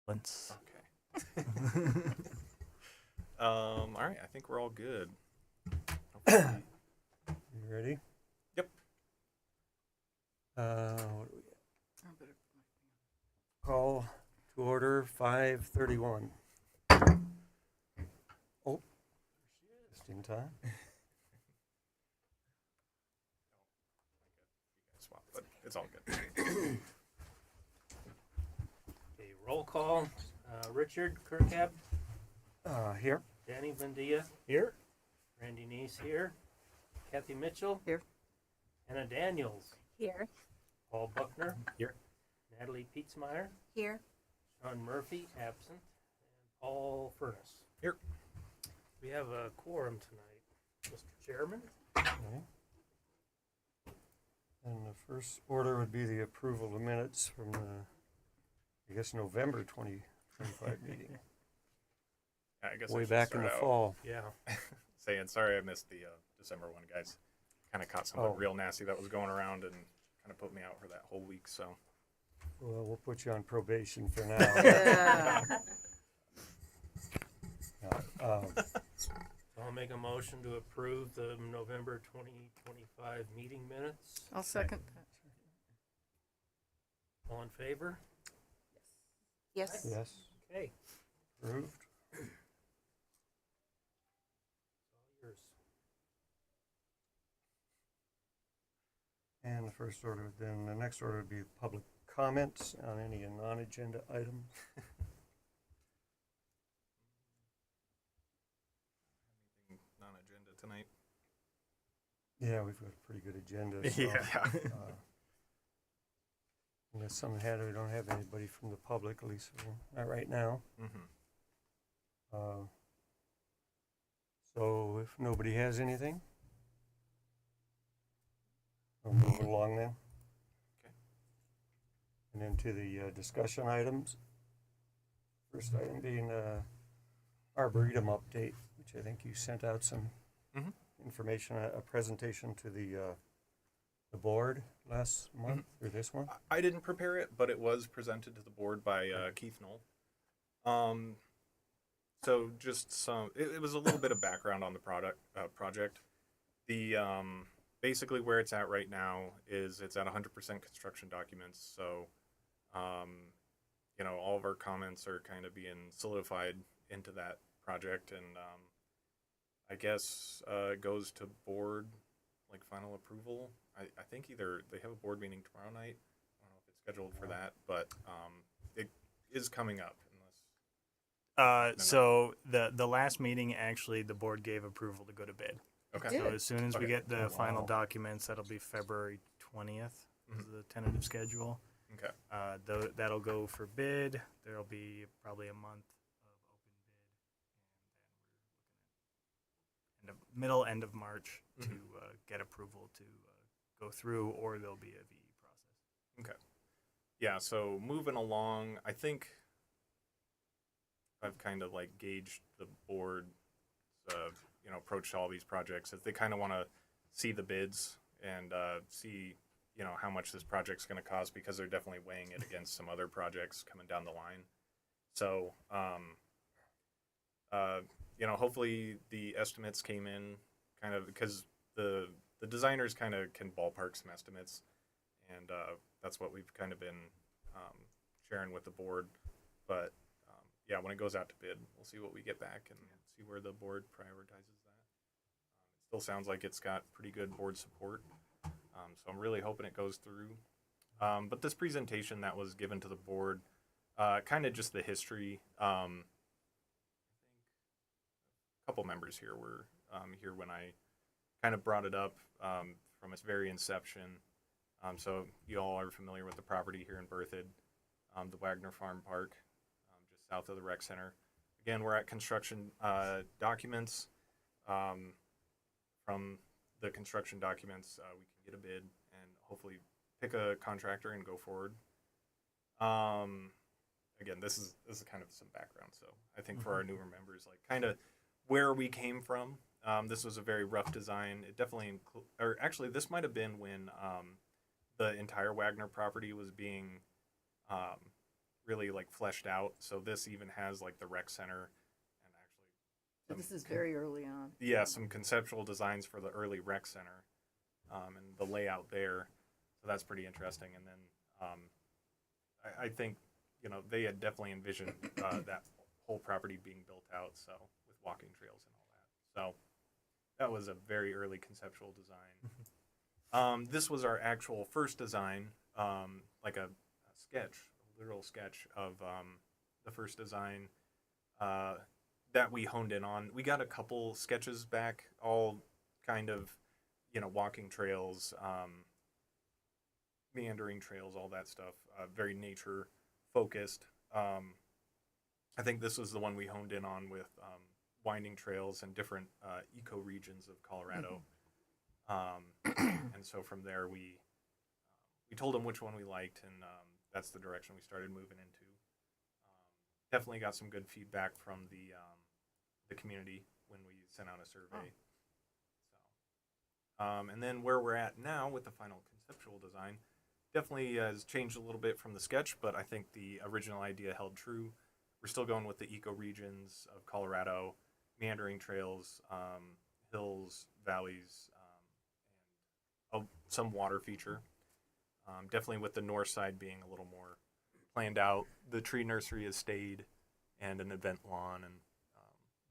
Once. Okay. All right, I think we're all good. Hopefully- You ready? Yep. What do we got? Call to order 5:31. Oh, just in time. Swap, but it's all good. Okay, roll call. Richard Kirkab, Here. Danny Vendia, Here. Randy Neese here, Kathy Mitchell, Here. Anna Daniels, Here. Paul Buckner, Here. Natalie Pietzmeyer, Here. Sean Murphy, absent, and Paul Furness. Here. We have a quorum tonight, Mr. Chairman. Okay. And the first order would be the approval of minutes from the, November 2025 meeting. I guess I Way should back in start the out fall. Yeah. saying sorry I missed the December one, guys. Kind of caught something Oh. real nasty that was going around and kind of put me out for that whole week. So Well, we'll put you on probation for now. Yeah. I'll make a motion to approve the November 2025 meeting minutes. I'll second that. All in favor? Yes. Yes, Okay. approved. All yours. And the next order would be public comments on any non-agenda items. anything non-agenda tonight? Yeah, we've got a pretty good agenda. So, Yeah. Unless we don't have anybody from the public, at least not right now. Mm-hmm. So if nobody has anything, we'll move along then. Okay. And then to the discussion items. First item being Arboretum update, which I think you sent out some Mhm. information, a presentation to the board last month or this one. I didn't prepare it, but it was presented to the board by Keith Knoll. So just it was a little bit of background on the project. The basically where it's at right now is it's at 100% construction documents. So, all of our comments are kind of being solidified into that project, and I guess it goes to board like final approval. I think either they have a board meeting tomorrow night. I don't know if it's scheduled for that, but it is coming up. So the last meeting, actually, the board gave approval to go to bid. Okay. Did. So as soon as we Okay. get the Oh, final wow. documents, that'll be February 20th is the tentative schedule. Okay. That'll go for bid. There'll be probably a month of open bid, and then we're looking at end of March to get approval to go through, or there'll be a VE process. Yeah, so moving along, I think I've kind of like gauged the board, approach to all these projects. If they kind of want to see the bids and see, how much this project's going to cost, because they're definitely weighing it against some other projects coming down the line. So, hopefully the estimates came in kind of because the designers kind of can ballpark some estimates, and that's what we've kind of been sharing with the board. But when it goes out to bid, we'll see what we get back and see where the board prioritizes that. It still sounds like it's got pretty good board support, so I'm really hoping it goes through. But this presentation that was given to the board, kind of just the history. I think a couple members here were here when I kind of brought it up from its very inception. So you all are familiar with the property here in Berthoud, the Wagner Farm Park, just south of the rec center. Again, we're at construction documents. From the construction documents, we can get a bid and hopefully pick a contractor and go forward. Again, this is kind of some background. So I think for our newer members, like kind of where we came from. This was a very rough design. It definitely this might have been when the entire Wagner property was being really like fleshed out. So this even has like the rec center and actually So this is very early on. yeah, some conceptual designs for the early rec center, and the layout there. So that's pretty interesting. And then I think they had definitely envisioned that whole property being built out, so with walking trails and all that. So that was a very early conceptual design. This was our actual first design, like a sketch, a literal sketch of the first design that we honed in on. We got a couple sketches back, all kind of, walking trails, meandering trails, all that stuff, very nature focused. I think this was the one we honed in on with winding trails and different eco regions of Colorado. And so from there, we told them which one we liked, and that's the direction we started moving into. Definitely got some good feedback from the community when we sent out a survey. So, and then where we're at now with the final conceptual design definitely has changed a little bit from the sketch, but I think the original idea held true. We're still going with the eco regions of Colorado, meandering trails, hills, valleys, and some water feature. Definitely with the north side being a little more planned out. The tree nursery has stayed, and an event lawn, and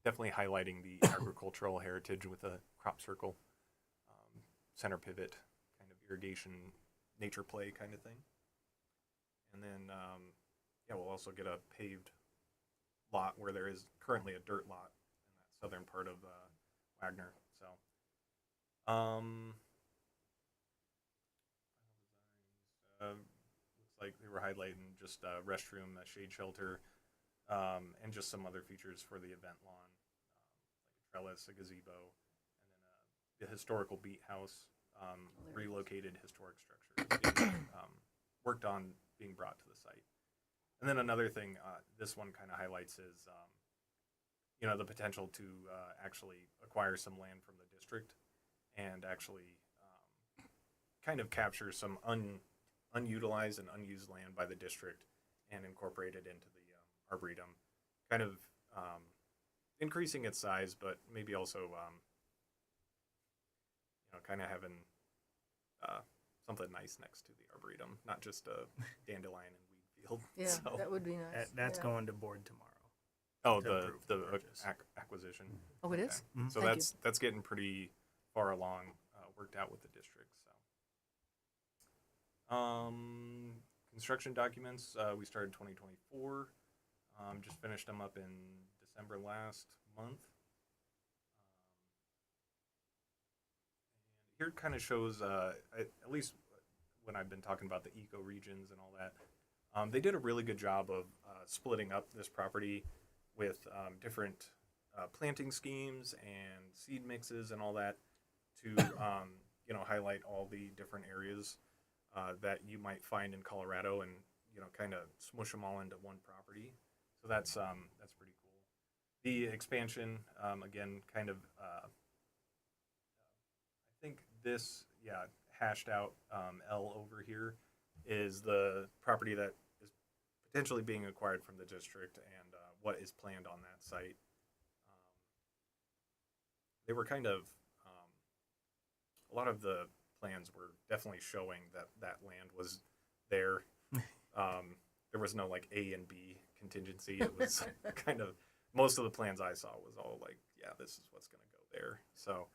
definitely highlighting the agricultural heritage with a crop circle, center pivot, kind of irrigation, nature play kind of thing. And then, we'll also get a paved lot where there is currently a dirt lot in that southern part of Wagner. So, looks like they were highlighting just a restroom, a shade shelter, and just some other features for the event lawn, like a trellis, a gazebo, and then the historical beat house, relocated historic structures being worked on being brought to the site. And then another thing this one kind of highlights is, the potential to actually acquire some land from the district and actually kind of capture some unutilized and unused land by the district and incorporate it into the arboretum, kind of increasing its size, but maybe also kind of having something nice next to the arboretum, not just a dandelion and weed field. Yeah, So, that would be nice. That's Yeah. going to board tomorrow. oh, to the approve the purchase. acquisition. Oh, it is? Mhm. So Thank that's getting pretty far along, worked out with the district. So, construction documents, we started 2024. Just finished them up in December last month. And here it kind of shows, at least when I've been talking about the eco regions and all that, they did a really good job of splitting up this property with different planting schemes and seed mixes and all that to highlight all the different areas that you might find in Colorado, and kind of smush them all into one property. So that's pretty cool. The expansion, again, kind of I think this hashed out L over here is the property that is potentially being acquired from the district, and what is planned on that site. They were kind of a lot of the plans were definitely showing that land was there. There was no like A and B contingency. It was kind of, most of the plans I saw was all like, yeah, this is what's going to go there. So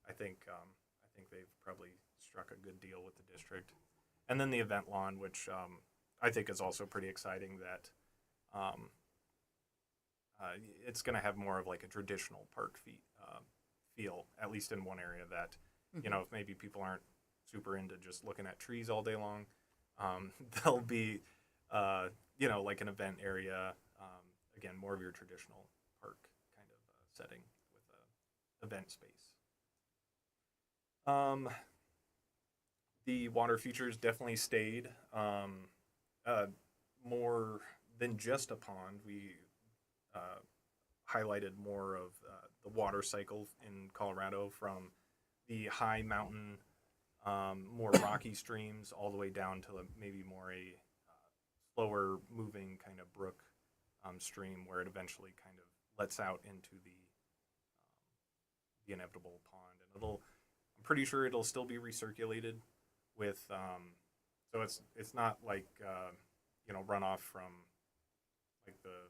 I think they've probably struck a good deal with the district. And then the event lawn, which I think is also pretty exciting, that it's going to have more of like a traditional park feel, at least in one area that, if maybe people aren't super into just looking at trees all day long, there'll be, like an event area, again, more of your traditional park kind of setting with a event space. The water features definitely stayed. More than just a pond, we highlighted more of the water cycle in Colorado, from the high mountain, more rocky streams all the way down to maybe more a slower moving kind of brook stream where it eventually kind of lets out into the inevitable pond, and I'm pretty sure it'll still be recirculated with so it's not like runoff from like the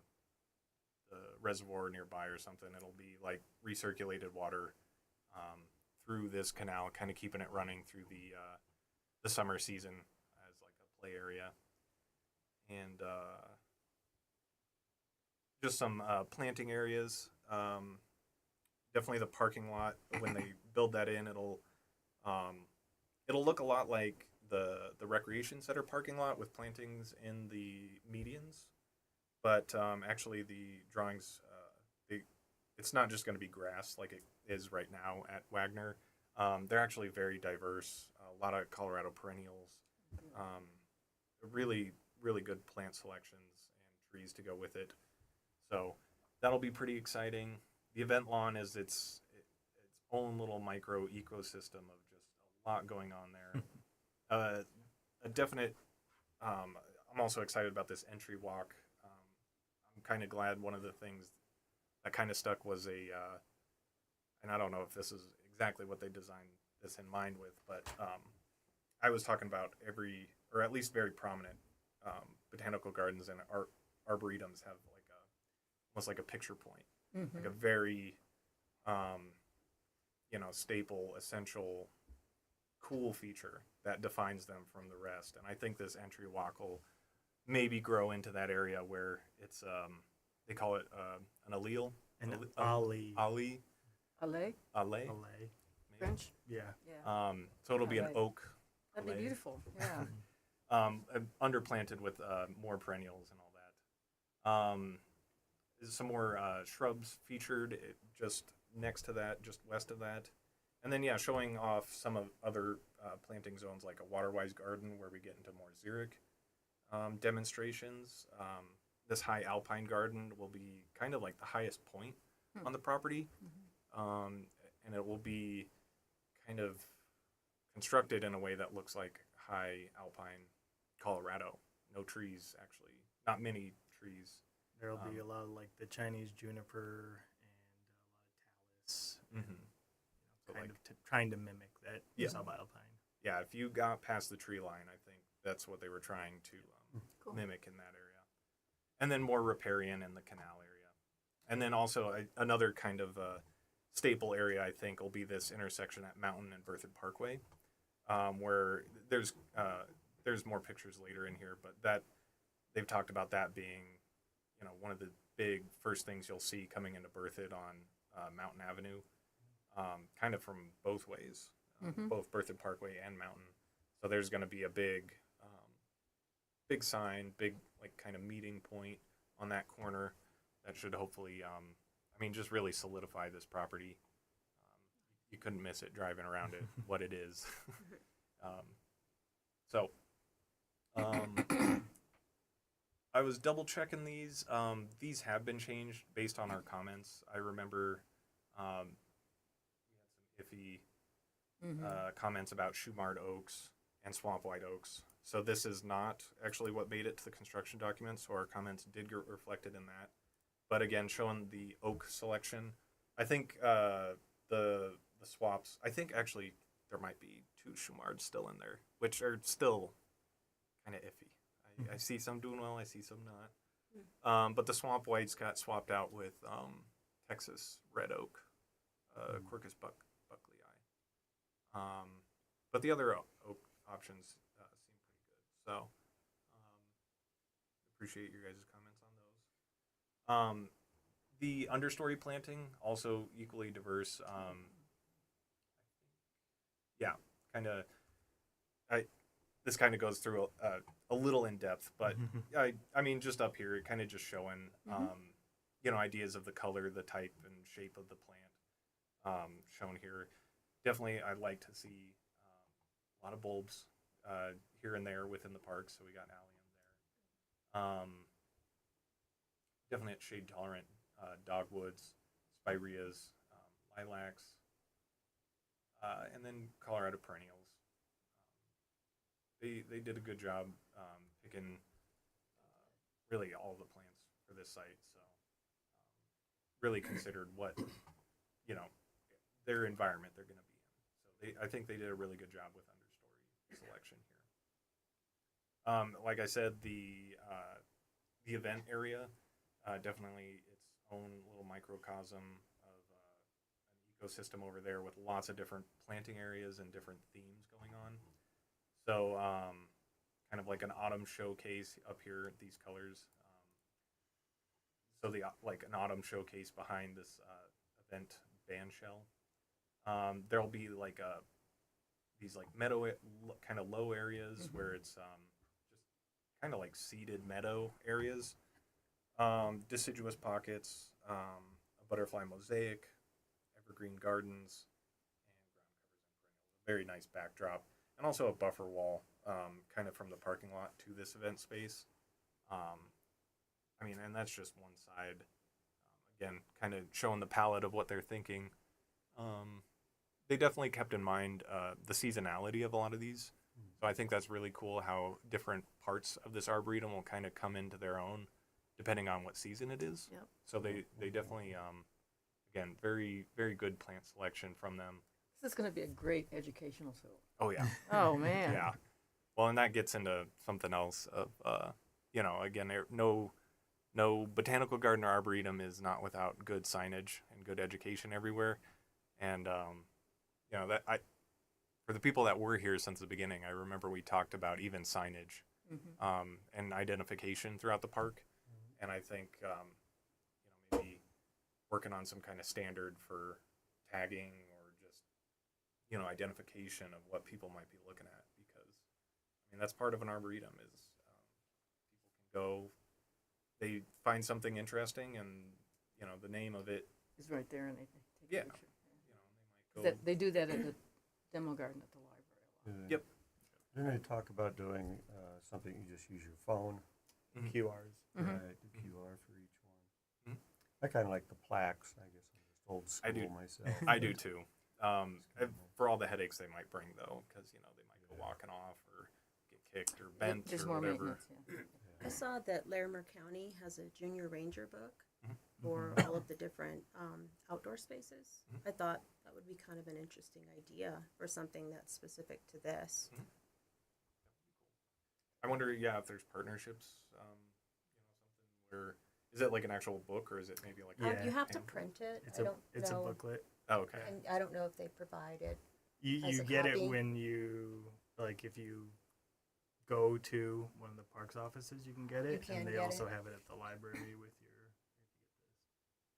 reservoir nearby or something. It'll be like recirculated water through this canal, kind of keeping it running through the summer season as like a play area, and just some planting areas. Definitely the parking lot. When they build that in, it'll look a lot like the recreation center parking lot with plantings in the medians, but actually the drawings, it's not just going to be grass like it is right now at Wagner. They're actually very diverse. A lot of Colorado perennials, really really good plant selections and trees to go with it. So that'll be pretty exciting. The event lawn is its own little micro ecosystem of just a lot going on there. A definite. I'm also excited about this entry walk. I'm kind of glad one of the things that kind of stuck was and I don't know if this is exactly what they designed this in mind with, but I was talking about or at least very prominent botanical gardens and arboretums have like almost like a picture point, like a very staple, essential, cool feature that defines them from the rest. And I think this entry walk will maybe grow into that area where it's they call it an allele, alley. alley, Alley? alley, Alley. French? Yeah. Yeah. So it'll be an Alley. oak. That'd be alley. beautiful. Yeah. Underplanted with more perennials and all that. Some more shrubs featured just next to that, just west of that. And then, showing off some of other planting zones like a water-wise garden where we get into more xeric demonstrations. This high alpine garden will be kind of like the highest point on the property. And it will be kind of constructed in a way that looks like high alpine Colorado. No trees, actually. Not many trees. There'll be a lot of like the Chinese juniper and a lot of talus. So Kind like, of trying to mimic that Yeah. subalpine. yeah, if you got past the tree line, I think that's what they were trying to Cool. mimic in that area. And then more riparian in the canal area. And then also another kind of staple area, I think, will be this intersection at Mountain and Berthoud Parkway, where there's more pictures later in here, but that they've talked about that being, one of the big first things you'll see coming into Berthoud on Mountain Avenue, kind of from both ways, both Berthoud Parkway and Mountain. So there's going to be a big sign, big like kind of meeting point on that corner that should hopefully, just really solidify this property. You couldn't miss it driving around it, what it is. I was double checking these. These have been changed based on our comments. I remember we had some iffy comments about Shumard oaks and swamp white oaks. So this is not actually what made it to the construction documents, so our comments did get reflected in that. But again, showing the oak selection, I think the swaps. I think actually there might be 2 Shumards still in there, which are still kind of iffy. I see some doing well, I see some not. But the swamp whites got swapped out with Texas red oak, Quercus buckley. But the other oak options seem pretty good. So appreciate your guys' comments on those. The understory planting also equally diverse. This kind of goes through a little in depth, but just up here, it kind of just showing ideas of the color, the type, and shape of the plant shown here. Definitely, I'd like to see a lot of bulbs here and there within the park. So we got allium there. Definitely at shade tolerant dogwoods, spireas, lilacs, and then Colorado perennials. They did a good job picking really all the plants for this site. So really considered what, you know, their environment they're going to be in. So I think they did a really good job with understory selection here. Like I said, the event area definitely its own little microcosm of an ecosystem over there with lots of different planting areas and different themes going on. So kind of like an autumn showcase up here, these colors. So the like an autumn showcase behind this event band shell. There'll be like these like meadow kind of low areas where it's just kind of like seeded meadow areas, deciduous pockets, a butterfly mosaic, evergreen gardens, and ground covers and perennials. A very nice backdrop, and also a buffer wall, kind of from the parking lot to this event space. I mean, and that's just one side. Again, kind of showing the palette of what they're thinking. They definitely kept in mind the seasonality of a lot of these. So I think that's really cool how different parts of this arboretum will kind of come into their own depending on what season it is. Yep. So they definitely, again, very, very good plant selection from them. This is going to be a great educational tool. Oh, yeah. Oh, man. Yeah. Well, and that gets into something else of, you know, again, no botanical garden or arboretum is not without good signage and good education everywhere. And, you know, for the people that were here since the beginning, I remember we talked about even signage and identification throughout the park. And I think, you know, maybe working on some kind of standard for tagging or just, you know, identification of what people might be looking at. Because, I mean, that's part of an arboretum is people can go, they find something interesting and, you know, the name of it. It's right there, and they take Yeah. a picture. You know, they might go. They do that at the demo garden at the library a lot. Yep. Didn't they talk about doing something you just use your phone? Mhm. QRs. Mhm. Right, the QR for each one. Mhm. I kind of like the plaques. I guess I'm just old school I do. myself. I do too. For all the headaches they might bring, though, because you know they might go walking off or get kicked or bent There's or more whatever. maintenance, yeah. I saw that Larimer County has a junior ranger book Mhm. for all of the different outdoor spaces. Mhm. I thought that would be kind of an interesting idea for something that's specific to this. I wonder, yeah, if there's partnerships. You know, something where is it like an actual book or is it maybe like Yeah. You have to pamphlet? print it. It's I a don't it's know, a booklet. Oh, okay. and I don't know if they provide it. You As you a get it copy? when you like if you go to one of the parks offices, you can get it, can and they get also it. have it at the library with your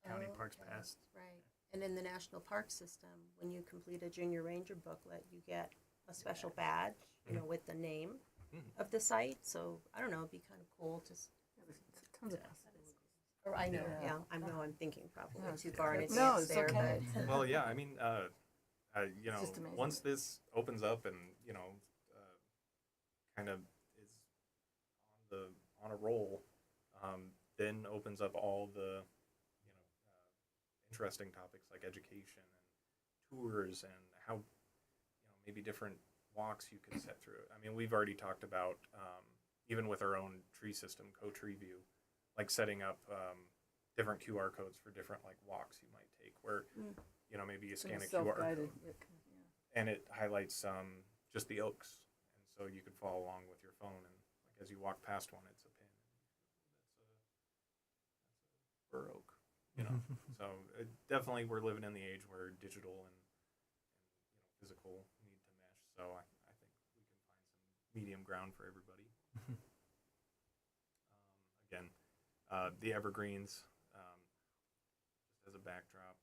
county Oh, parks okay. pass. Right. And in the National Park System, when you complete a junior ranger booklet, you get a special badge, you know, with the name Mhm. of the site. So I don't know, it'd be kind of cool to. There's tons of possibilities. Or I know, Yeah. yeah, I know. I'm thinking probably No, too it's far in okay. advance No, it's there, okay. but Well, yeah. I mean, you know, just amazing. once this opens up and you know, kind of is on a roll, then opens up all the you know interesting topics like education and tours and how you know maybe different walks you could set through. I mean, we've already talked about even with our own tree system, Co-Tree View, like setting up different QR codes for different like walks you might take, where you know maybe you scan a QR Self-guided, code yeah. and it highlights just the oaks, and so you could follow along with your phone, and like as you walk past one, it's a pin. That's a bur oak, you know. So definitely, we're living in the age where digital and you know physical need to mesh. So I think we can find some medium ground for everybody. Again, the evergreens, just as a backdrop.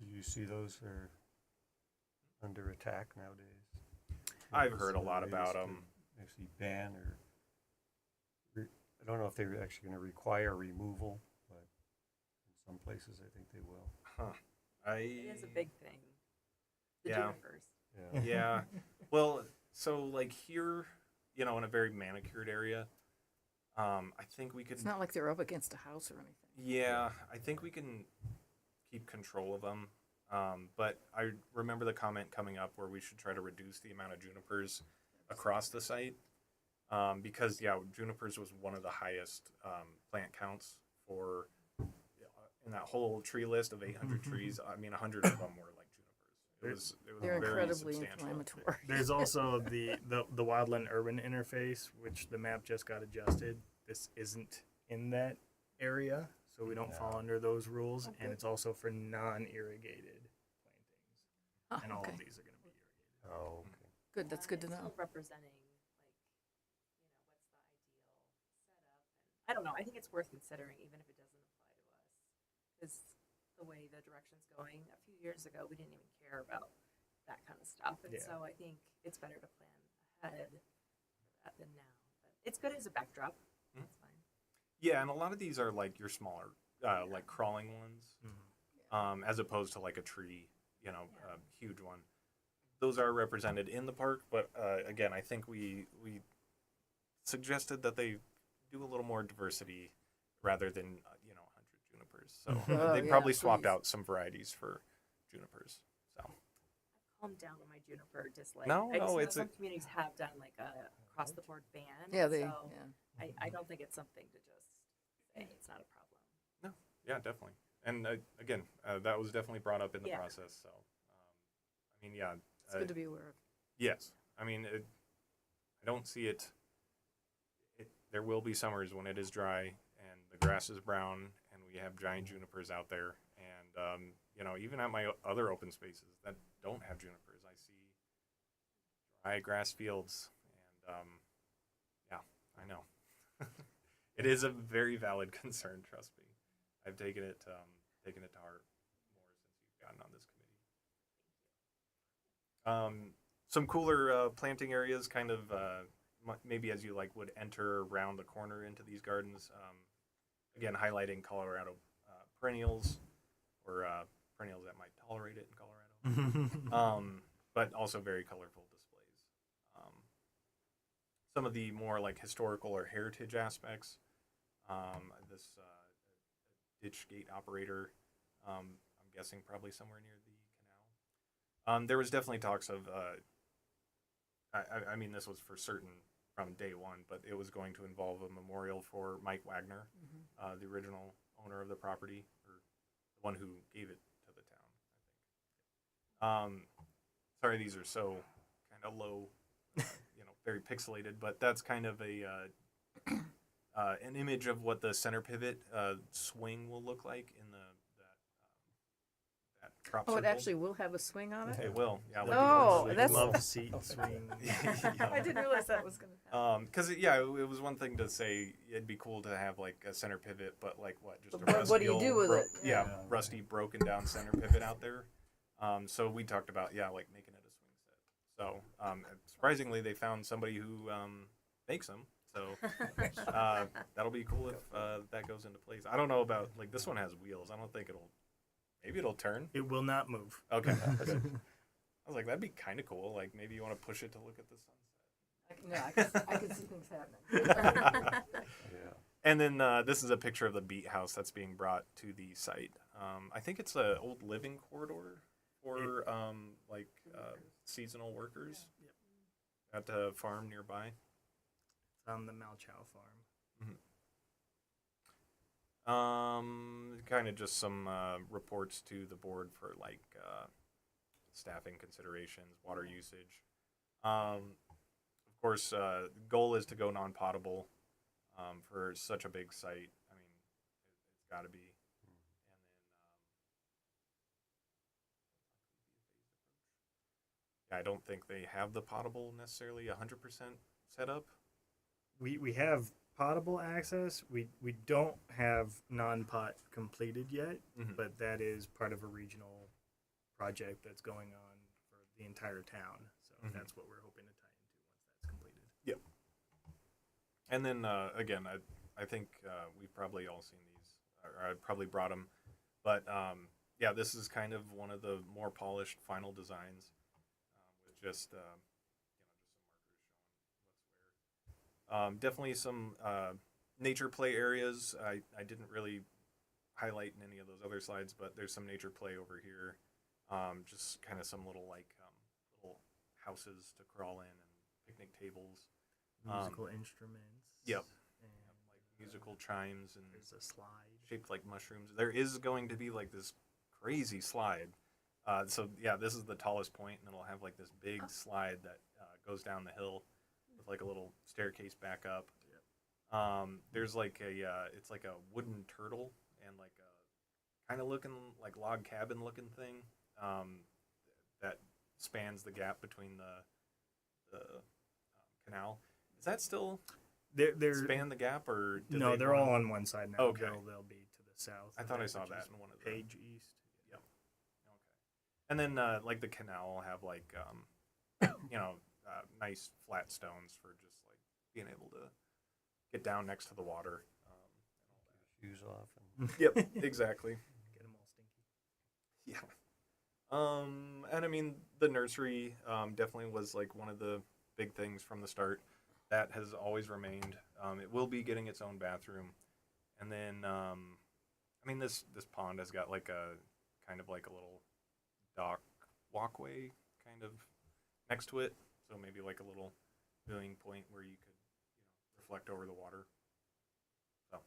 Do you see those are under attack nowadays? I've Is heard a the lot latest about to 'em. Actually ban or I don't know if they're actually going to require removal, but in some places I think they will. Huh. It is a big thing. The Yeah. junipers. Yeah. Yeah. Well, so like here, you know, in a very manicured area, I think we could. It's not like they're up against a house or anything. Yeah, I think we can keep control of them. But I remember the comment coming up where we should try to reduce the amount of junipers across the site. because junipers was one of the highest plant counts for in that whole tree list of 800 trees. I mean, 100 of them were like junipers. It was They're very incredibly substantial. inflammatory. There's also the wildland urban interface, which the map just got adjusted. This isn't in that area, so we don't fall under those rules, and it's also for non-irrigated plantings, Oh, and all okay. of these are going to be irrigated. Oh, okay. Good, that's good to It's know. still representing, what's the ideal setup. And I don't know. I think it's worth considering, even if it doesn't apply to us, because the way the direction's going. A few years ago, we didn't even care about that kind of stuff, and Yeah. so I think it's better to plan ahead for that than now. But it's good as a backdrop. That's fine. Yeah, and a lot of these are like your smaller, like crawling ones, as opposed to like a tree, huge one. Those are represented in the park, but again, I think we suggested that they do a little more diversity rather than 100 junipers. So Oh, they yeah, probably swapped please. out some varieties for junipers. So Calm down on my juniper dislike. No, I just no, know it's some communities have done like a across the board ban. Yeah, they, so yeah. I don't think it's something to just say it's not a problem. yeah, definitely. And again, that was definitely brought up in the Yeah. process. So I mean, yeah, It's good to be aware of. yes. I mean, I don't see it. There will be summers when it is dry and the grass is brown and we have giant junipers out there. And, even at my other open spaces that don't have junipers, I see dry grass fields. And, yeah, I know. It is a very valid concern, trust me. I've taken it to heart more since you've gotten on this committee. Some cooler planting areas, kind of maybe as you would enter around the corner into these gardens. Again, highlighting Colorado perennials or perennials that might tolerate it in Colorado. But also very colorful displays. Some of the more historical or heritage aspects. This ditch gate operator. I'm guessing probably somewhere near the canal. There was definitely talks of. I mean, this was for certain from day one, but it was going to involve a memorial for Mike Wagner, the original owner of the property, or the one who gave it to the town, I think. Sorry, these are so kind of low, very pixelated, but that's kind of an image of what the center pivot swing will look like in that crop Oh, it circle. actually will have a swing on it? It will, yeah. Oh, that's- love seat swing. I didn't realize that was going to happen. Because it was one thing to say it'd be cool to have a center pivot, but just a But rusty what do you do old with it? Yeah, Yeah. rusty broken down center pivot out there. So we talked about making it a swing set. So surprisingly, they found somebody who makes them. So that'll be cool if that goes into place. I don't know about this one has wheels. I don't think maybe it'll turn. It will not move. Okay. Good. I was like, that'd be kind of cool. Maybe you want to push it to look at the sunset. I can see things happening. Yeah. And then this is a picture of the beat house that's being brought to the site. I think it's an old living corridor for seasonal workers at a farm nearby. It's on the Malchow farm. Kind of just some reports to the board for staffing considerations, water usage. Of course, the goal is to go non-potable for such a big site. I mean, it's got to be. And then I don't think they have the potable necessarily 100% set up. We have potable access. We don't have non-pot completed yet, but that is part of a regional project that's going on for the entire town. So that's what we're hoping to tie into once that's completed. Yep. And then again, I think we've probably all seen these, or I probably brought them, but this is kind of one of the more polished final designs with just some markers showing what's where. Definitely some nature play areas. I didn't really highlight in any of those other slides, but there's some nature play over here. Just kind of some little little houses to crawl in and picnic tables. musical instruments. Yep. And like musical chimes and there's a slide. shaped like mushrooms. There is going to be like this crazy slide. So yeah, this is the tallest point, and it'll have like this big slide that goes down the hill with like a little staircase back up. There's like it's like a wooden turtle and like a kind of looking like log cabin looking thing that spans the gap between the canal. Is that still They're span the gap, or did no, they they're wanna- all on one side now. Okay. They'll be to the south. I of thought I it, saw which that is in one of the Page East. Yep. Okay. And then like the canal will have like nice flat stones for just like being able to get down next to the water. Shoes off. And Yep, exactly. Get them all stinky. Yeah. And I mean the nursery definitely was like one of the big things from the start. That has always remained. It will be getting its own bathroom, and then I mean this pond has got like a kind of like a little dock walkway kind of next to it, so maybe like a little viewing point where you could reflect over the water. So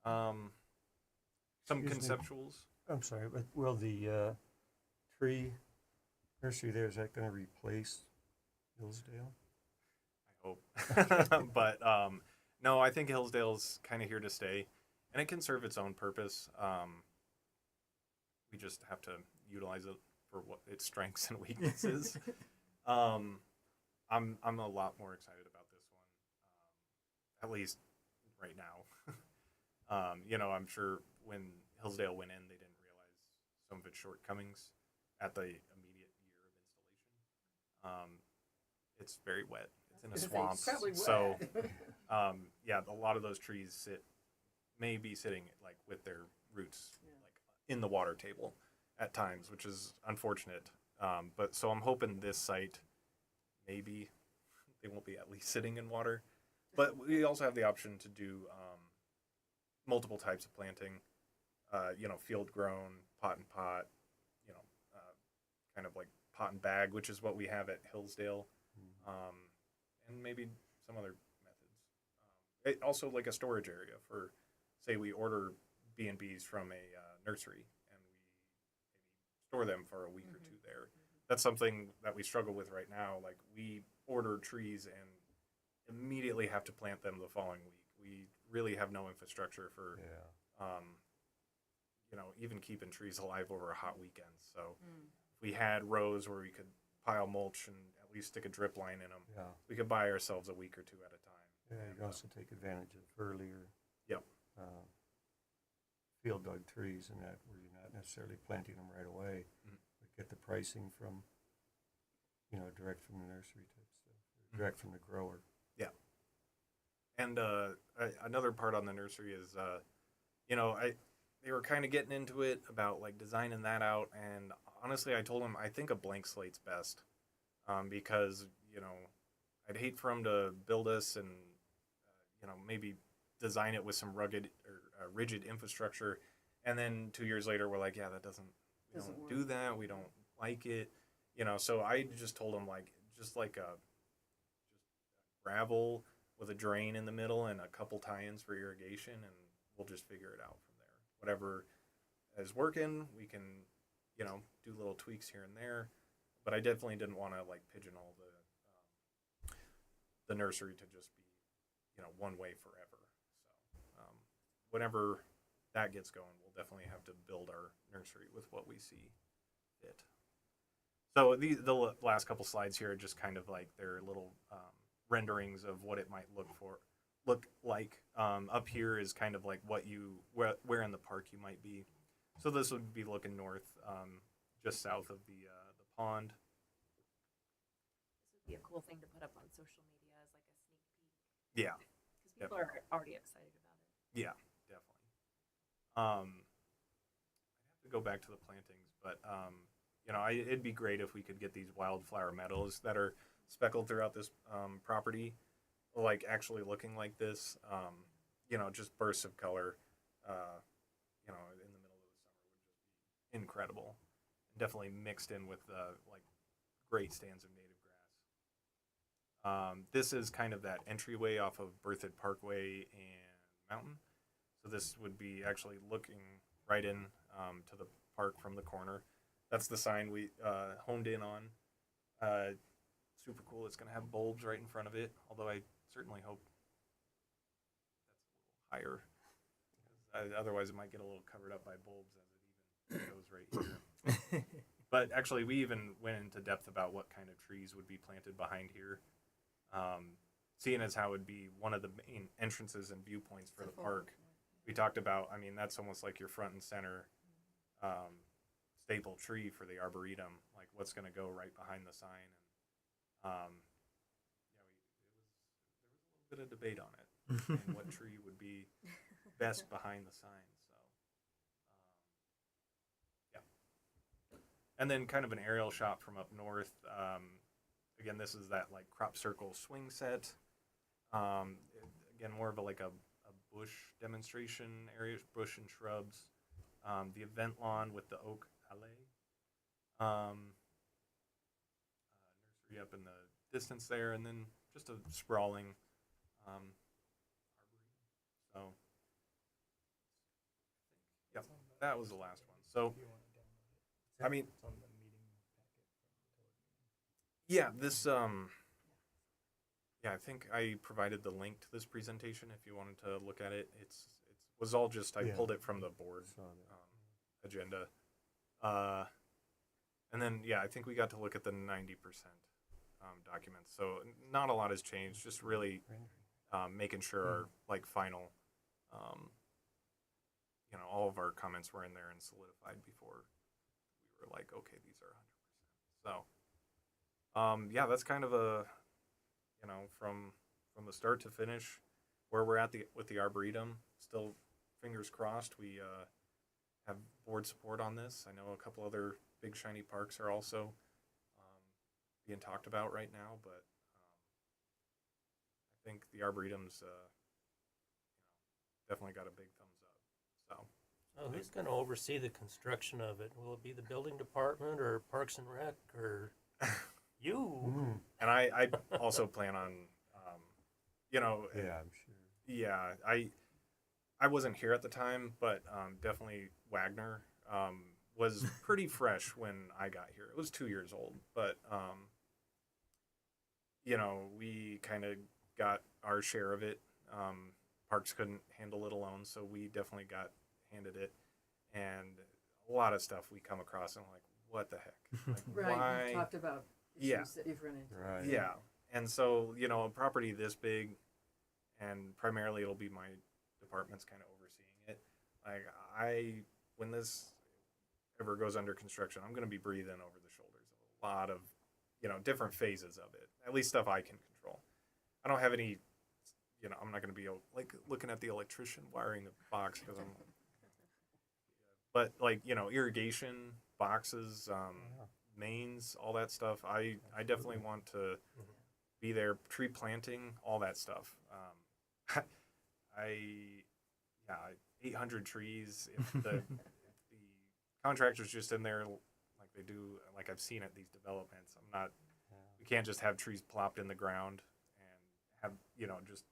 some Excuse me. conceptuals. I'm sorry, but will the tree nursery there, is that going to replace Hillsdale? I hope. But no, I think Hillsdale's kind of here to stay, and it can serve its own purpose. We just have to utilize it for what its strengths and weaknesses. I'm a lot more excited about this one, at least right now. I'm sure when Hillsdale went in, they didn't realize some of its shortcomings at the immediate year of installation. It's very wet. It's in a swamp, so a lot of those trees may be sitting like with their roots like in the water table at times, which is unfortunate. But so I'm hoping this site maybe they won't be at least sitting in water. But we also have the option to do multiple types of planting. Field grown, pot and pot. Kind of like pot and bag, which is what we have at Hillsdale. And maybe some other methods. Also like a storage area for, say, we order B&Bs from a nursery and we maybe store them for a week or two there. That's something that we struggle with right now. Like we order trees and immediately have to plant them the following week. We really have no infrastructure for, even keeping trees alive over a hot weekend. So if we had rows where we could pile mulch and at least stick a drip line in them, we could buy ourselves a week or two at a time. Yeah, you can also take advantage of earlier Yep. field dug trees and that where you're not necessarily planting them right away, but get the pricing from, direct from the nursery type stuff, or direct from the grower. Yeah. And another part on the nursery is, they were kind of getting into it about like designing that out, and honestly, I told them I think a blank slate's best, because I'd hate for them to build us and maybe design it with some rugged or rigid infrastructure, and then 2 years later we're like, we don't do that, we don't like it, So I just told them just gravel with a drain in the middle and a couple tie-ins for irrigation, and we'll just figure it out from there. Whatever is working, we can do little tweaks here and there, but I definitely didn't want to pigeonhole the nursery to just be one way forever. So whenever that gets going, we'll definitely have to build our nursery with what we see fit. So the last couple slides here are just kind of like their little renderings of what it might look like. Up here is kind of like where in the park you might be. So this would be looking north, just south of the pond. This would be a cool thing to put up on social media as like a sneak peek. Yeah. Because people are already excited about it. Yeah, definitely. I'd have to go back to the plantings, but it'd be great if we could get these wildflower meadows that are speckled throughout this property, actually looking like this. Just bursts of color. In the middle of the summer would just be incredible. Definitely mixed in with great stands of native This is kind of that entryway off of Berthoud Parkway and Mountain. So this would be actually looking right in to the park from the corner. That's the sign we honed in on. Super cool. It's going to have bulbs right in front of it, although I certainly hope that's a little higher. Otherwise, it might get a little covered up by bulbs as it even goes right here. But actually, we even went into depth about what kind of trees would be planted behind here. Seeing as how it would be one of the main entrances and viewpoints for the park, we talked about, I mean, that's almost like your front and center staple tree for the Arboretum, like what's going to go right behind the sign. And there was a little bit of debate on it and what tree would be best behind the sign. So, yeah. And then kind of an aerial shot from up north. Again, this is that like crop circle swing set. Again, more of a bush demonstration area, bush and shrubs. The event lawn with the oak alley. Nursery up in the distance there, and then just a sprawling arboretum. So, yep, that was the last one. So, I mean, yeah, this yeah, I think I provided the link to this presentation if you wanted to look at it. It was all just I pulled it from the board agenda. And then yeah, I think we got to look at the 90% documents. So not a lot has changed. Just really making sure our like final, all of our comments were in there and solidified before we were like, okay, these are 100%. So yeah, that's kind of a from the start to finish where we're at with the Arboretum. Still fingers crossed we have board support on this. I know a couple other big shiny parks are also being talked about right now, but I think the Arboretum's definitely got a big thumbs up. So who's going to oversee the construction of it? Will it be the building department or Parks and Rec or you? And I also plan on Yeah, I'm sure. yeah, I wasn't here at the time, but definitely Wagner was pretty fresh when I got here. It was 2 years old, but we kind of got our share of it. Parks couldn't handle it alone, so we definitely got handed it. And a lot of stuff we come across and I'm like, what the heck? Like, Right, why? you talked about issues Yeah. that you've run into. Right. Yeah. And so, a property this big, and primarily it'll be my department's kind of overseeing it. Like, when this ever goes under construction, I'm going to be breathing over the shoulders of a lot of, different phases of it. At least stuff I can control. I don't have any, I'm not going to be like looking at the electrician wiring the box because I'm, but like, irrigation, boxes, mains, all that stuff. I definitely want to be there, tree planting, all that stuff. 800 trees. If the contractor's just in there like they do, like I've seen at these developments, we can't just have trees plopped in the ground and have, just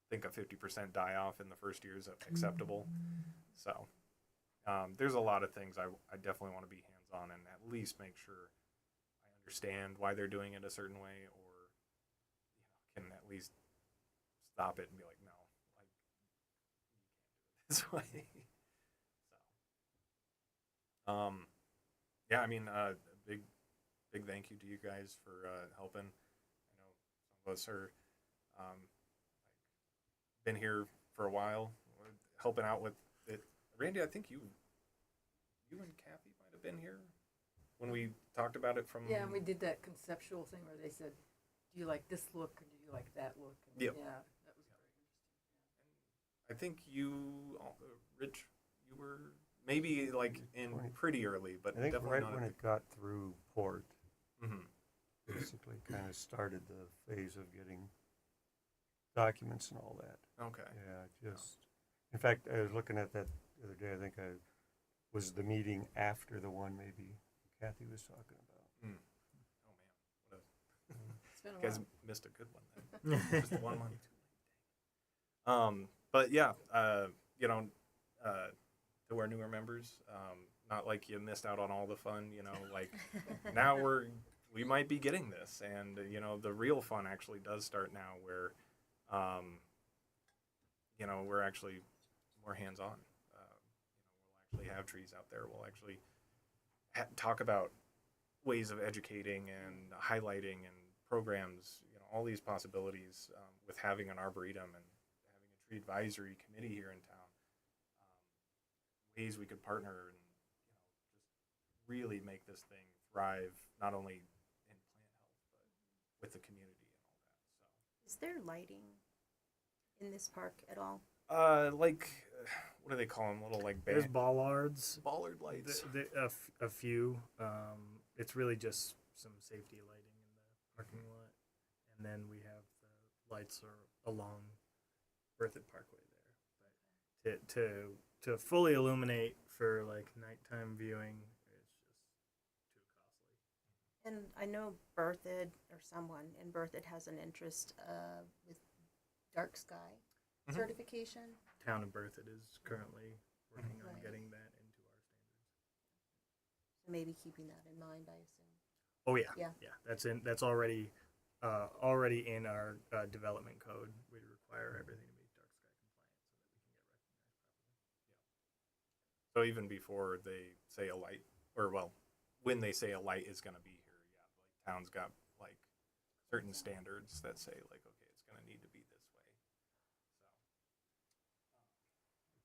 think a 50% die off in the first year is acceptable. So there's a lot of things I definitely want to be hands-on and at least make sure I understand why they're doing it a certain way, or can at least stop it and be like, no, like you can't do it this way. So, yeah, I mean, big thank you to you guys for helping. I know some of us are been here for a while, helping out with it. Randy, I think you and Kathy might have been here when we talked about it from. Yeah, and we did that conceptual thing where they said, do you like this look or do you like that look? And Yep. Yeah, that was very interesting. I think you, Rich, you were maybe like in pretty early, but I think definitely right not when at it got through port, Mhm. basically kind of started the phase of getting documents and all that. Okay. Yeah, in fact, I was looking at that the other day. I think I was the meeting after the one maybe Kathy was talking about. Oh man, what a been a You guys while. missed a good one then. Just 1 month too late. But yeah, to our newer members, not like you missed out on all the fun, like now we might be getting this, and the real fun actually does start now, where we're actually more hands-on. We'll actually have trees out there. We'll actually talk about ways of educating and highlighting and programs, all these possibilities, with having an arboretum and having a tree advisory committee here in town. Ways we could partner and just really make this thing thrive, not only in plant health but with the community and all that. Is there lighting in this park at all? Like, what do they call them? Little like There's bollards. bollard lights. A few. It's really just some safety lighting in the parking lot, and then we have the lights are along Berthoud Parkway there. But to fully illuminate for like nighttime viewing, it's just too costly. And I know Berthoud or someone in Berthoud has an interest with dark sky Mhm. certification. Town of Berthoud is currently working on Right. getting that into our standards. So maybe keeping that in mind, I assume. Oh yeah, Yeah. That's already in our development code. We require everything to be dark sky compliant so that we can get recognized properly. So even before they say a light, or well, when they say a light is going to be here, yeah, like town's got like certain standards that say like, okay, it's going to need to be this way.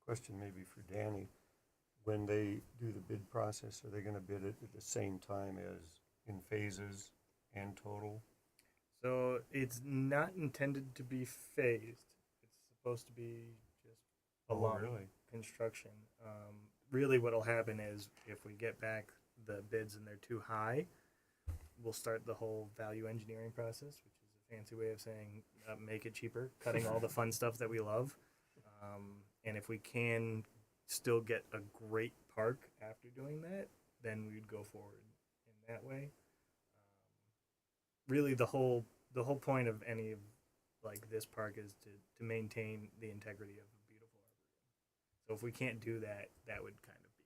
Question maybe for Danny. When they do the bid process, are they gonna bid it at the same time as in phases and total? So it's not intended to be phased. It's supposed to be just along really? construction. Really, what'll happen is if we get back the bids and they're too high, we'll start the whole value engineering process, which is a fancy way of saying make it cheaper, cutting all the fun stuff that we love. And if we can still get a great park after doing that, then we'd go forward in that way. Really, the whole point of any of like this park is to maintain the integrity of a beautiful arboretum. So if we can't do that, that would kind of be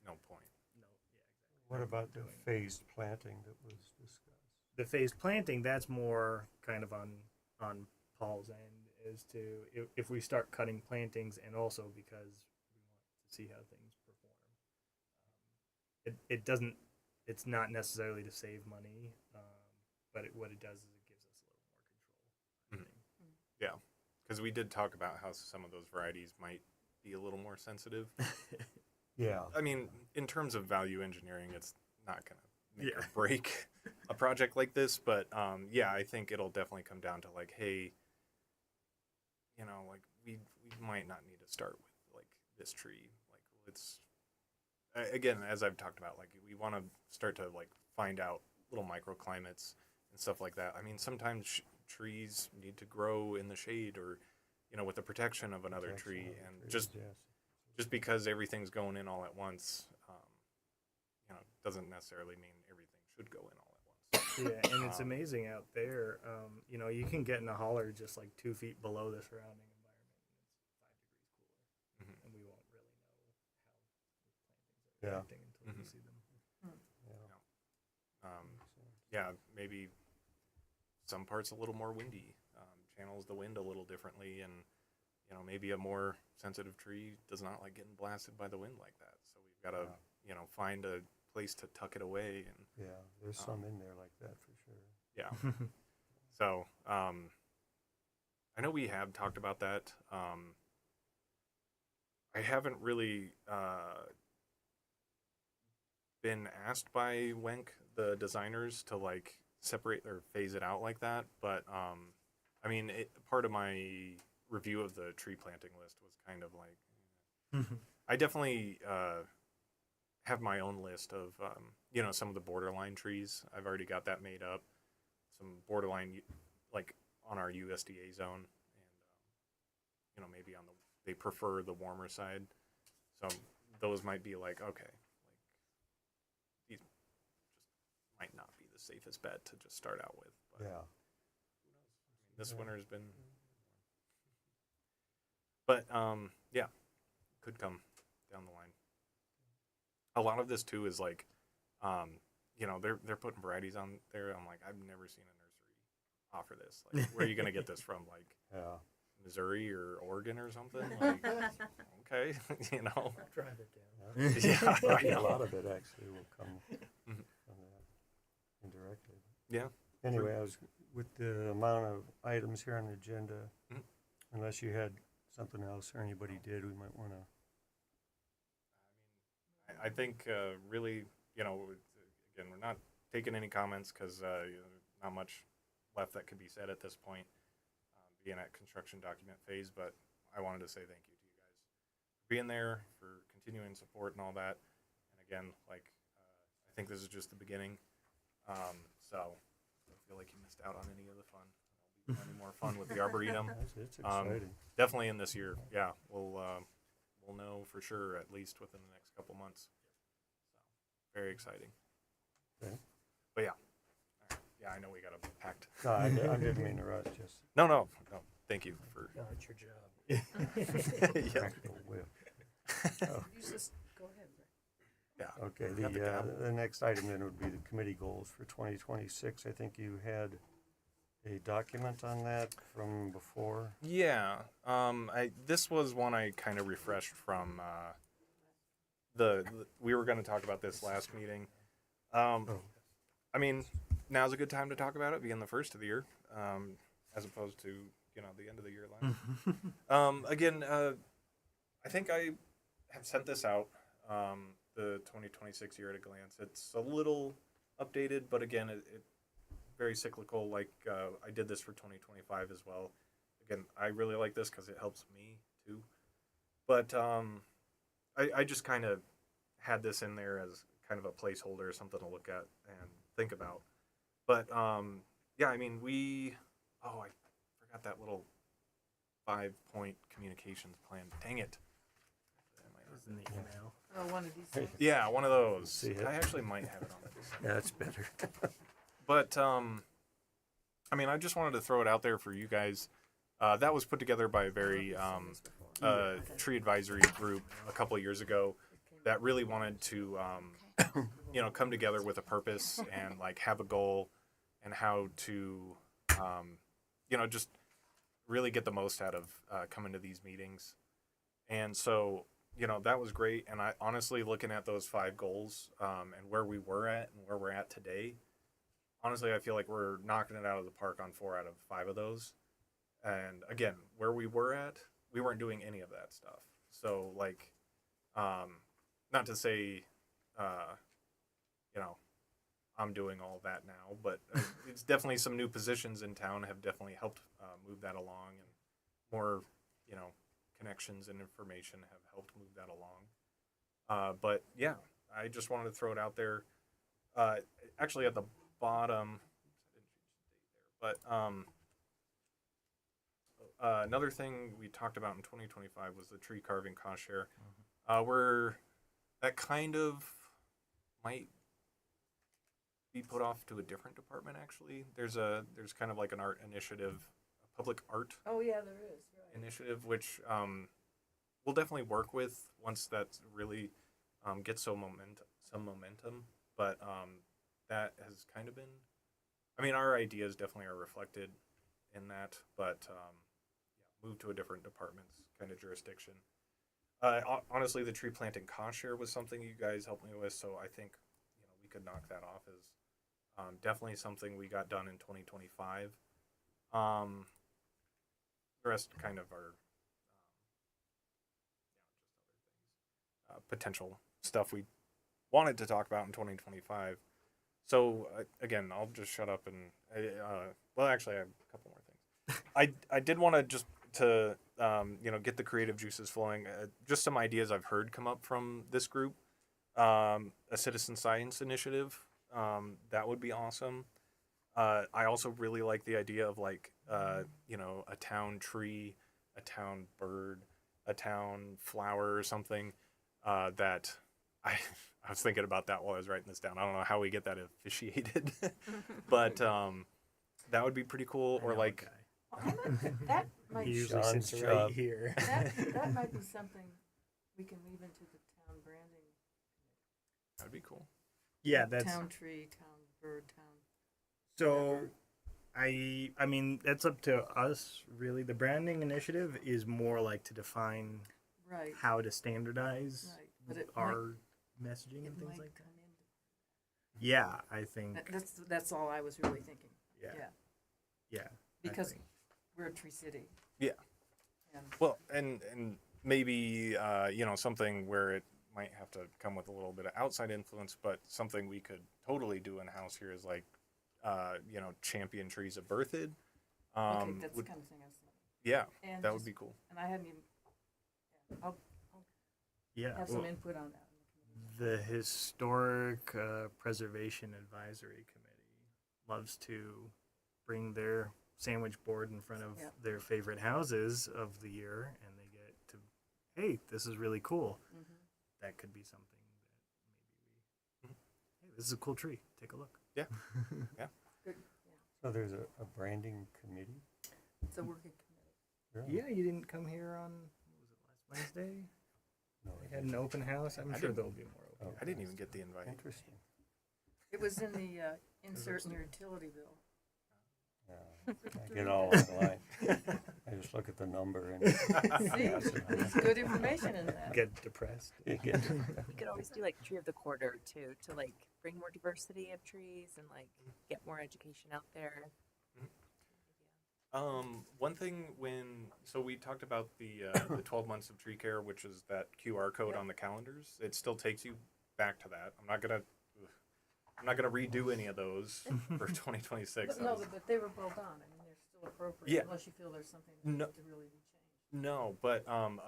No point. no, yeah, exactly. What about the Doing. phased planting that was discussed? The phased planting, that's more kind of on Paul's end, as to if we start cutting plantings, and also because we want to see how things perform. It doesn't. It's not necessarily to save money, but what it does is it gives us a little more control. I Mhm. think. Yeah, because we did talk about how some of those varieties might be a little more sensitive. Yeah. I mean, in terms of value engineering, it's not going to make Yeah. or break a project like this, but yeah, I think it'll definitely come down to like, hey, like we might not need to start with like this tree. Like, let's again, as I've talked about, like we want to start to like find out little microclimates and stuff like that. I mean, sometimes trees need to grow in the shade, or with the protection of another Protection tree, of the and trees, just yes. because everything's going in all at once, doesn't necessarily mean everything should go in all at once. Yeah, and it's Um, amazing out there. You can get in a holler just like 2 feet below the surrounding environment, and it's 5 degrees cooler, Mhm. and we won't really know how the plantings are Yeah. reacting until we Mhm. see them. Yeah. Makes sense. Yeah, maybe some parts a little more windy, channels the wind a little differently, and maybe a more sensitive tree does not like getting blasted by the wind like that. So we've got to find a place to tuck it away, and Yeah, there's some in there like that for sure. yeah. So I know we have talked about that. I haven't really been asked by Wenk, the designers, to like separate or phase it out like that, but I mean, part of my review of the tree planting list was kind of like, I definitely have my own list of some of the borderline trees. I've already got that made up. Some borderline like on our USDA zone, and maybe they prefer the warmer side, so those might be like, okay, like these just might not be the safest bet to just start out with. But Yeah. this Yeah. winter has been, but yeah, could come down the line. A lot of this too is like, you know, they're putting varieties on there. I'm like, I've never seen a nursery offer this. Like, where are you gonna get this from? Like Yeah. Missouri or Oregon or something? Like, okay, you know. Drive it down. Yeah, I A know. lot of it actually will come Mhm. from that indirectly. Yeah. Anyway, I was with the amount of items here on the agenda. Mhm. Unless you had something else or anybody did, we might want to. I think really, you know, again, we're not taking any comments because you know, not much left that could be said at this point, being at construction document phase. But I wanted to say thank you to you guys for being there, for continuing support and all that. And again, like, I think this is just the beginning. So I don't feel like you missed out on any of the fun. There'll be plenty more fun with the Arboretum. It's exciting. Definitely in this year. Yeah, we'll know for sure at least within the next couple months. So very exciting. Okay. But yeah, all right. Yeah, I know we got a packed. No, I didn't mean to rush. Just No. Thank you for. No, it's your job. Yeah. practical whip. You just go ahead, Rick. Yeah. Okay. Got the gavel. The next item then would be the committee goals for 2026. I think you had a document on that from before. Yeah. This was one I kind of refreshed from we were going to talk about this last meeting. I mean, now's a good time to talk about it, being the first of the year, as opposed to, you know, the end of the year last. Again, I think I have sent this out, the 2026 year at a glance. It's a little updated, but again, it very cyclical. Like I did this for 2025 as well. Again, I really like this because it helps me too. But I just kind of had this in there as kind of a placeholder, something to look at and think about. But yeah, I mean, I forgot that little 5-point communications plan. Dang it. In the email. Oh, one of these things. Yeah, one of those. See it? I actually might have it on the December. Yeah, that's better. But I mean, I just wanted to throw it out there for you guys. That was put together by a very tree advisory group a couple of years ago that really wanted to, you know, come together with a purpose and like have a goal and how to, you know, just really get the most out of coming to these meetings. And so, you know, that was great. And I honestly, looking at those 5 goals and where we were at and where we're at today, honestly, I feel like we're knocking it out of the park on 4 out of 5 of those. And again, where we were at, we weren't doing any of that stuff. So like, not to say, you know, I'm doing all that now, but it's definitely some new positions in town have definitely helped move that along, and more, you know, connections and information have helped move that along. But yeah, I just wanted to throw it out there. Actually, at the bottom, but another thing we talked about in 2025 was the tree carving cost share. Where that kind of might be put off to a different department. Actually, there's kind of like an art initiative, a public art Oh, yeah, there is, right. initiative, which we'll definitely work with once that really gets some momentum. But that has kind of been, I mean, our ideas definitely are reflected in that, but yeah, move to a different department's kind of jurisdiction. Honestly, the tree planting cost share was something you guys helped me with, so I think, you know, we could knock that off as definitely something we got done in 2025. The rest kind of are potential stuff we wanted to talk about in 2025. So again, I'll just shut up and well, actually, I have a couple more things. I did want to just to you know, get the creative juices flowing. Just some ideas I've heard come up from this group. A citizen science initiative, that would be awesome. I also really like the idea of like you know, a town tree, a town bird, a town flower or something that I was thinking about that while I was writing this down. I don't know how we get that officiated, but that would be pretty cool. I Or know a like, guy. That might He usually Sean's sits job. right here. that might be something we can leave into the town branding. that'd be cool. Yeah, that's town tree, town bird, town. so. I mean, that's up to us, really. The branding initiative is more like to define Right. how to standardize Right. But it our messaging might, and it things might like that. come into Yeah, I think. that's all I was really thinking. Yeah. Yeah. Yeah. Because I think. we're a tree city. Yeah. And Well, and maybe something where it might have to come with a little bit of outside influence, but something we could totally do in house here is like, champion trees of Berthoud. okay, that's the would- kind of thing I was thinking. yeah, And that would just- be cool. And I hadn't even. Yeah, I'll Yeah. have well, some input on that. the Historic Preservation Advisory Committee loves to bring their sandwich board in front of Yep. their favorite houses of the year, and they get to, hey, this is really cool. Mm-hmm. That could be something that maybe hey, this is a cool tree. Take a look. Yeah. Good. So there's a branding committee? It's a working committee. Really? Yeah, you didn't come here on, what was it, last Wednesday? No, They had an open house. I'm I sure didn't- there'll be more open. Oh. I didn't even get the invite. Interesting. It was in the insert in your utility bill. Yeah, I get all online. I just look at the number and See, there's good information in that. Get depressed. you get We could always do like tree of the quarter too, to like bring more diversity of trees and like get more education out there. One thing so we talked about the 12 months of tree care, which is that QR code Yep. on the calendars. It still takes you back to that. I'm not gonna redo any of those for 2026. But no, but they were both on. I mean, they're still appropriate Yeah. unless you feel there's something that No. needs to really be changed. No, but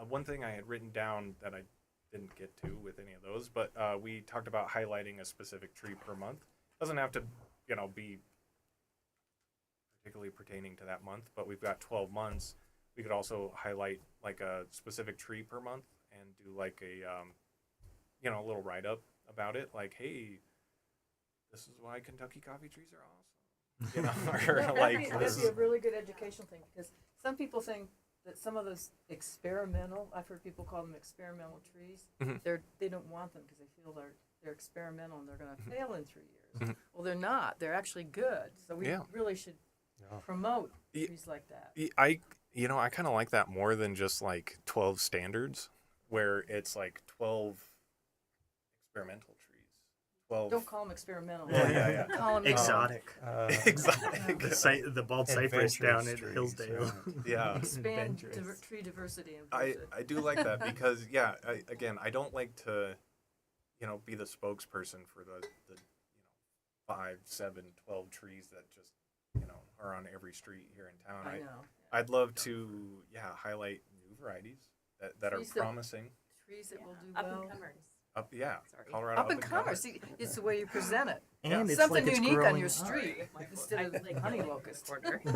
one thing I had written down that I didn't get to with any of those, but we talked about highlighting a specific tree per month. Doesn't have to, be particularly pertaining to that month, but we've got 12 months. We could also highlight like a specific tree per month and do like a little write up about it. Like, hey, this is why Kentucky coffee trees are awesome. Or No, like that'd this be a is, really good educational thing because some people think that some of those experimental, I've heard people call them experimental trees, Mhm. they don't want them because they feel they're experimental and they're going to Mhm. fail in 3 years. Mhm. Well, they're not. They're actually good. So we Yeah. really should Yeah. promote Ye- trees like that. I kind of like that more than just like 12 standards, where it's like 12 experimental trees. 12 Don't call them experimental. Yeah. Call them Exotic. exotic. The bald cypress down at Adventurous Hillsdale. trees, Yeah. expand Adventurous. tree diversity. And I do like that because I don't like to be the spokesperson for the 5, 7, 12 trees that just are on every street here in town. I know. I'd love to highlight new varieties that are Trees that- promising. Trees that will do Up well. and comers. Colorado Up and comers. See, it's the way you present it. And it's Something like it's unique on growing your up. street instead of honey locust.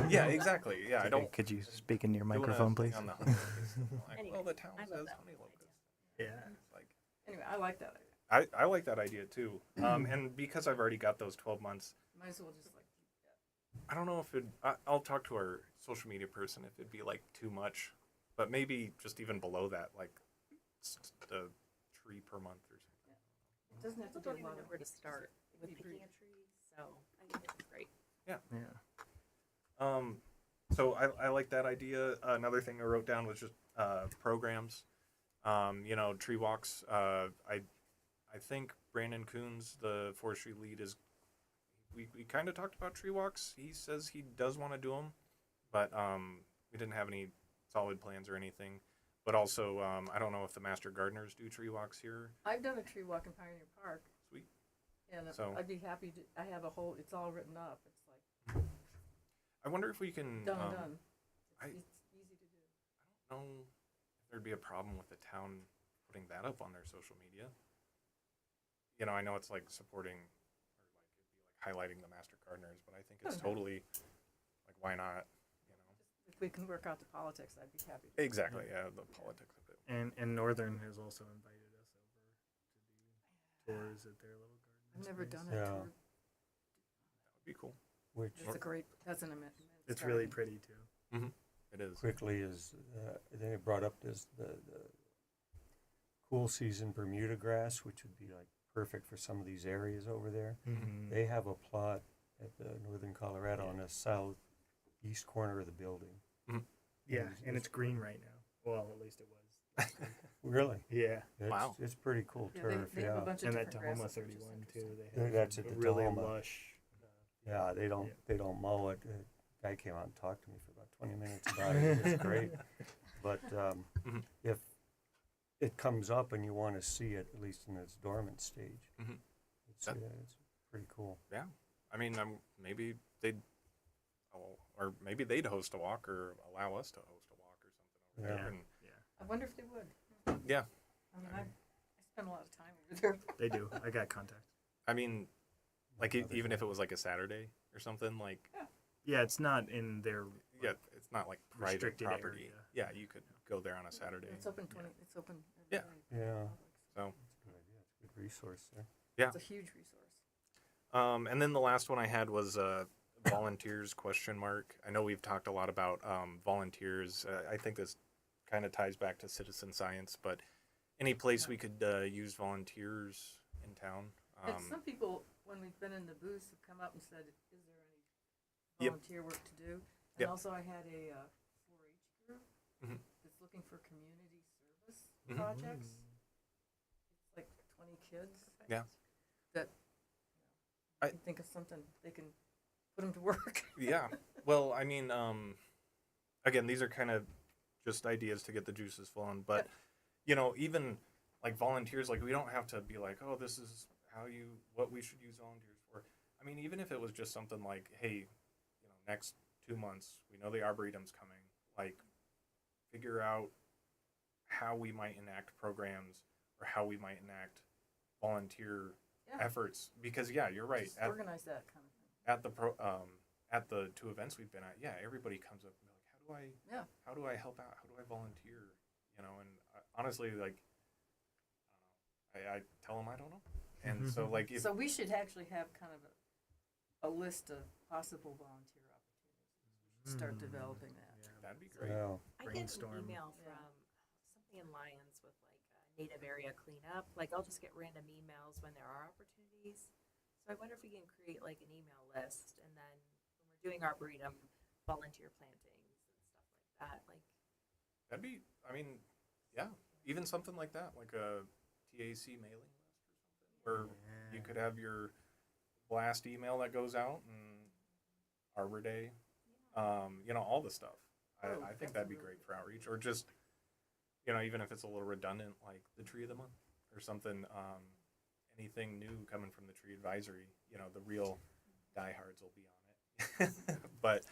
Yeah, exactly. Yeah, I don't. Could you speak into your doing a microphone, thing please? on the honey locust. Like, Anyway, well, the town I love says that honey locust. Yeah. It's like, Anyway, I like that idea. I like that idea too. And because I've already got those 12 months, Might as well just like I don't know if I'll talk to our social media person if it'd be like too much, but maybe just even below that, like the tree per month or something. it doesn't have to People be don't a even lot know of where to start with be picking brief. a tree, so I think it's great. Yeah. So I like that idea. Another thing I wrote down was just programs. Tree walks. I think Brandon Coons, the forestry lead, we kind of talked about tree walks. He says he does want to do them, but we didn't have any solid plans or anything. But also, I don't know if the master gardeners do tree walks here. I've done a tree walk in Pioneer Park, Sweet. and So- I'd be happy to. I have a whole. It's all written up. It's like I wonder if we can. done and done. I- It's easy to do. I don't know if there'd be a problem with the town putting that up on their social media. I know it's like supporting or like it'd be like highlighting the master gardeners, but I think it's Mhm. totally like why not? If we can work out the politics, I'd be happy to. Exactly. Yeah, the politics of it. And Northern has also invited us over to do tours at their little garden. I've never space. done a Yeah. tour. That would be cool. which That's an immense. It's really garden. pretty too. It is. quickly is, they brought up this, the cool season Bermuda grass, which would be like perfect for some of these areas over there. Mm-hmm. They have a plot at the northern Colorado on the southeast corner of the building. Yeah, and it's green right now. Well, at least it was. Really? Yeah, It's, Wow. It's pretty cool Yeah, turf, they have a yeah. bunch of and that different Tahoma grasses, which is 31 too. interesting. They have That's at the really Tahoma. lush. Yeah, they don't, Yeah. they don't mow it. Guy came out and talked to me for about 20 minutes about it. It was great. But Mhm. if it comes up and you want to see it, at least in its dormant stage, Mhm. it's, That- it's pretty cool. I mean, maybe they'd, or maybe they'd host a walk or allow us to host a walk or something over Yeah. there. And I wonder if they would. yeah, I mean, I spend a lot of time over there. They do. I got contacts. I mean, like Others even if don't. it was like a Saturday or something, like Yeah, it's not in their. yeah, it's not like private Restricted property. area. Yeah, you could go there on a Saturday. It's open 20. It's open. every Yeah. day. Yeah, So it's a good idea. It's a good resource there. Yeah. It's a huge resource. And then the last one I had was volunteers question mark. I know we've talked a lot about volunteers. I think this kind of ties back to citizen science, but any place we could use volunteers in town. And some people, when we've been in the booths, have come up and said, "Is there any Yep. volunteer work to do?" And Yep. also, I had a 4-H group Mhm. that's looking for community service Mhm. projects. It's like 20 kids. Yeah. That I- I can think of something they can put them to work. Yeah. Well, I mean, again, these are kind of just ideas to get the juices flowing, but even like volunteers, like we don't have to be like, oh, this is what we should use volunteers for. I mean, even if it was just something like, hey, next 2 months, we know the Arboretum's coming, like figure out how we might enact programs or how we might enact volunteer Yeah. efforts, because you're right. Just organize that kind of thing. At the 2 events we've been at, everybody comes up and be like, Yeah. how do I help out? How do I volunteer? And honestly, like, I tell them I don't know. And so like, if, So we should actually have kind of a list of possible volunteer opportunities. We should start developing that. that'd be great. Yeah. I get an Brainstorm. email Yeah. from something in Lyons with like native area cleanup. Like I'll just get random emails when there are opportunities. So I wonder if we can create like an email list, and then when we're doing Arboretum, volunteer plantings and stuff like that. Like That'd be, I mean, even something like that, like a TAC mailing list or something, where you could have your blast email that goes out and Arbor Day, all the stuff. I think that's that'd be really great for outreach, or just, even if it's a little redundant, like the Tree of the Month or something. Anything new coming from the Tree Advisory, the real diehards will be on it. But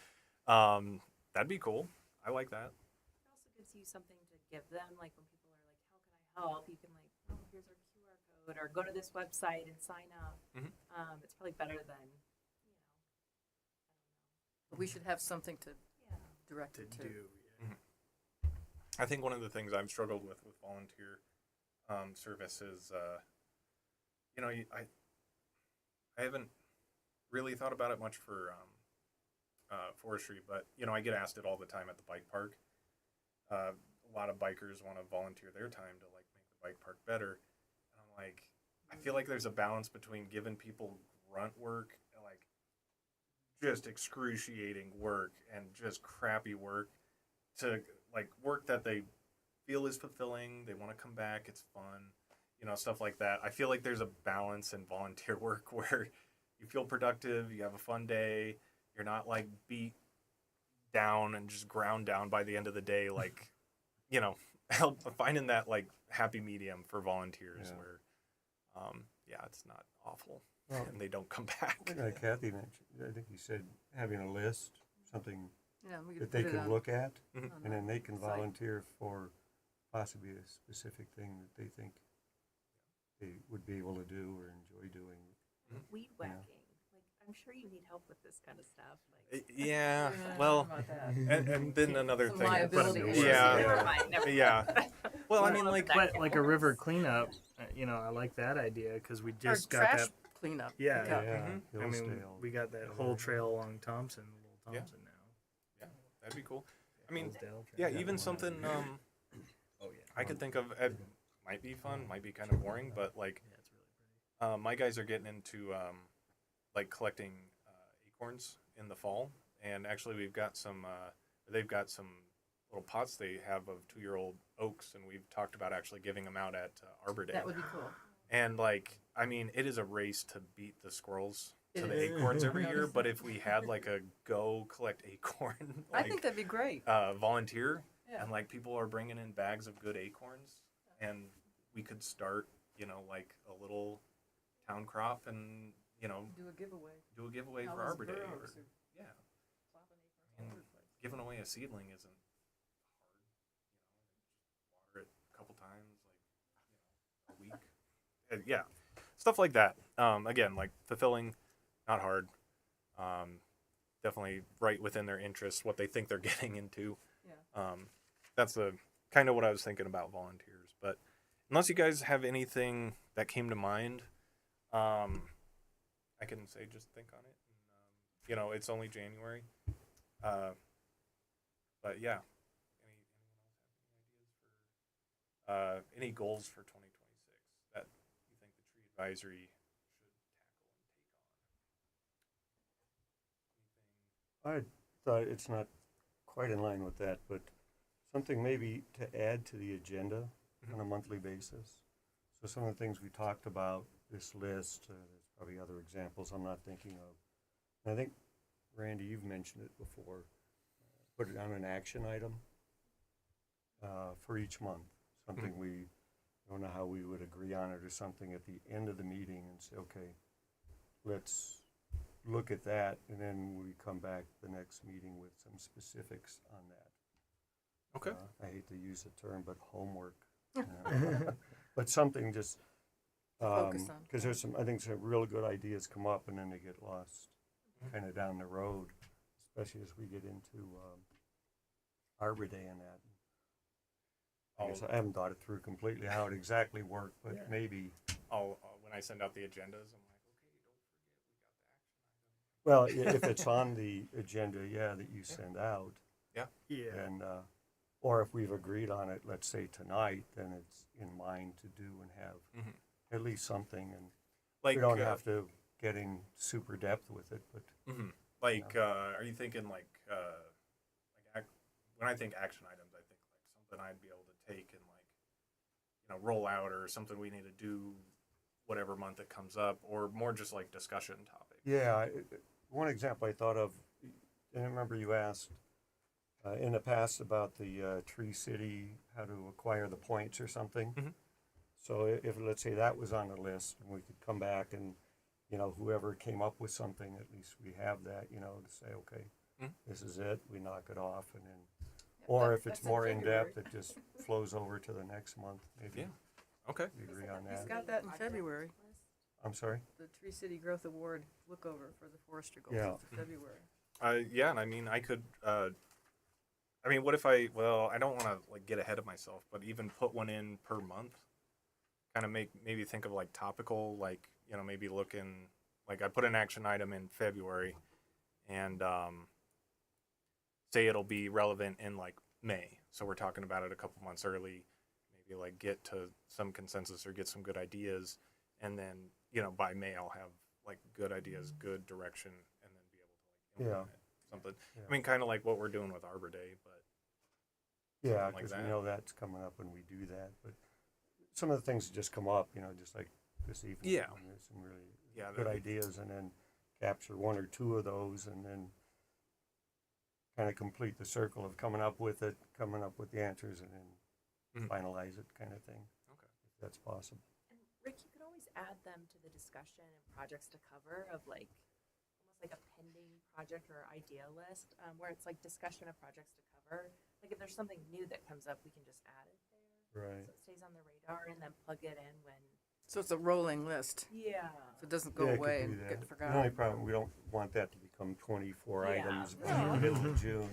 that'd be cool. I like that. it also gives you something to give them. Like when people are like, "How can I help?" You can like, "Oh, here's our QR code," or go to this website and sign up. Mhm. It's probably better than, I don't know. But we should have something to Yeah. direct To it to. do. Yeah. I think one of the things I've struggled with volunteer service is, I haven't really thought about it much for forestry, but I get asked it all the time at the bike park. A lot of bikers want to volunteer their time to like make the bike park better, and I'm like, I feel like there's a balance between giving people grunt work, like just excruciating work and just crappy work, to like work that they feel is fulfilling, they want to come back, it's fun, stuff like that. I feel like there's a balance in volunteer work where you feel productive, you have a fun day, you're not like beat down and just ground down by the end of the day, like, finding that like happy medium for volunteers Yeah. where, it's not awful Well, and they don't come back. like Kathy mentioned, I think you said having a list, something Yeah, we could that they put it can on- look at, Mhm. on and then they can site. volunteer for possibly a specific thing that they think they would be able to do or enjoy doing. Weed Yeah. whacking. Like I'm sure you need help with this kind of stuff. Like Yeah, Yeah, well, about that. and then another Some thing. liability But- issues. Yeah. never mind. Never Yeah. mind. Well, I mean, like, But like a river cleanup, I like that idea because we Or just got trash that. cleanup. Yeah, pickup. Yeah, Mhm. I mean, Hillsdale. we got that whole trail along Thompson, Little Yeah. Thompson now. Yeah, that'd be cool. I mean, Hillsdale yeah, trail. even something Oh yeah. I could think of. It might be fun, might be kind of boring, but like Yeah, it's really pretty. my guys are getting into like collecting acorns in the fall, and actually we've got some. They've got some little pots they have of 2-year-old oaks, and we've talked about actually giving them out at Arbor Day. That would be cool. And like, I mean, it is a race to beat the squirrels to It the is. acorns every I year. noticed But that. if we had like a go collect acorn, I like think that'd be great. volunteer, Yeah. and like people are bringing in bags of good acorns, and we could start, like a little town crop, and Do a giveaway. do a giveaway All for those Arbor Day. Or, burros are yeah, plopping acorns all And over the place. giving away a seedling isn't hard. Water it a couple times, like a week. Yeah, stuff like that. Again, like fulfilling, not hard. Definitely right within their interests, what they think they're getting into. Yeah. That's the kind of what I was thinking about volunteers. But unless you guys have anything that came to mind, I can say just think on it. And, it's only January. But yeah, any goals for 2026 that you think the tree advisory should tackle and take on? I thought it's not quite in line with that, but something maybe to add to the agenda on a monthly basis. So some of the things we talked about, this list, there's probably other examples I'm not thinking of. And I think, Randy, you've mentioned it before. Put it on an action item for each month. Something we don't know how we would agree on it, or something at the end of the meeting and say, okay, let's look at that, and then we come back the next meeting with some specifics on that. Okay. I hate to use the term, but homework. But something just Focus on. because there's I think some real good ideas come up, and then they get lost kind of down the road, especially as we get into Arbor Day and that. I guess I haven't thought it through completely how it exactly worked, but maybe. I'll when I send out the agendas, I'm like, okay, Well, if it's on the agenda, that you send out, Yeah. and or if we've agreed on it, let's say tonight, then it's in mind to do and have at least something, and like we don't have to get in super depth with it, but are you thinking like when I think action items, I think like something I'd be able to take and like roll out, or something we need to do whatever month it comes up, or more just like discussion topics. yeah, one example I thought of, and I remember you asked in the past about the Tree City, how to acquire the points or something. So if let's say that was on the list, and we could come back and, whoever came up with something, at least we have that, to say, okay, this is it, we knock it off, and then, or if it's That's in more in February. depth, it just flows over to the next month, maybe. Yeah. Okay. We agree on He's that. got that in February. I'm sorry? The Tree City Growth Award look over for the forestry goals. Yeah. It's in February. Yeah, and I mean, I could. What if I? Well, I don't want to like get ahead of myself, but even put one in per month. Kind of maybe think of like topical, like maybe looking like I put an action item in February, and say it'll be relevant in like May. So we're talking about it a couple months early. Maybe like get to some consensus or get some good ideas, and then by May I'll have like good ideas, good direction, and then be able to like implement it. Something. Yeah. I mean, kind of like what we're doing with Arbor Day, but Yeah, like because that. we know that's coming up when we do that, but some of the things that just come up, just like this evening. Yeah. There's some really yeah, good ideas, and then capture one or two of those, and then kind of complete the circle of coming up with the answers, and then finalize it, kind of thing. Okay. If that's possible. And Rick, you could always add them to the discussion and projects to cover of like almost like a pending project or idea list, where it's like discussion of projects to cover. Like if there's something new that comes up, we can just add it there. Right. So it stays on the radar and then plug it in when. So it's a rolling list. Yeah. So it doesn't go Yeah, it could away do and that. get The forgotten. only problem, we don't want that to become 24 Yeah. items by No. the middle of June,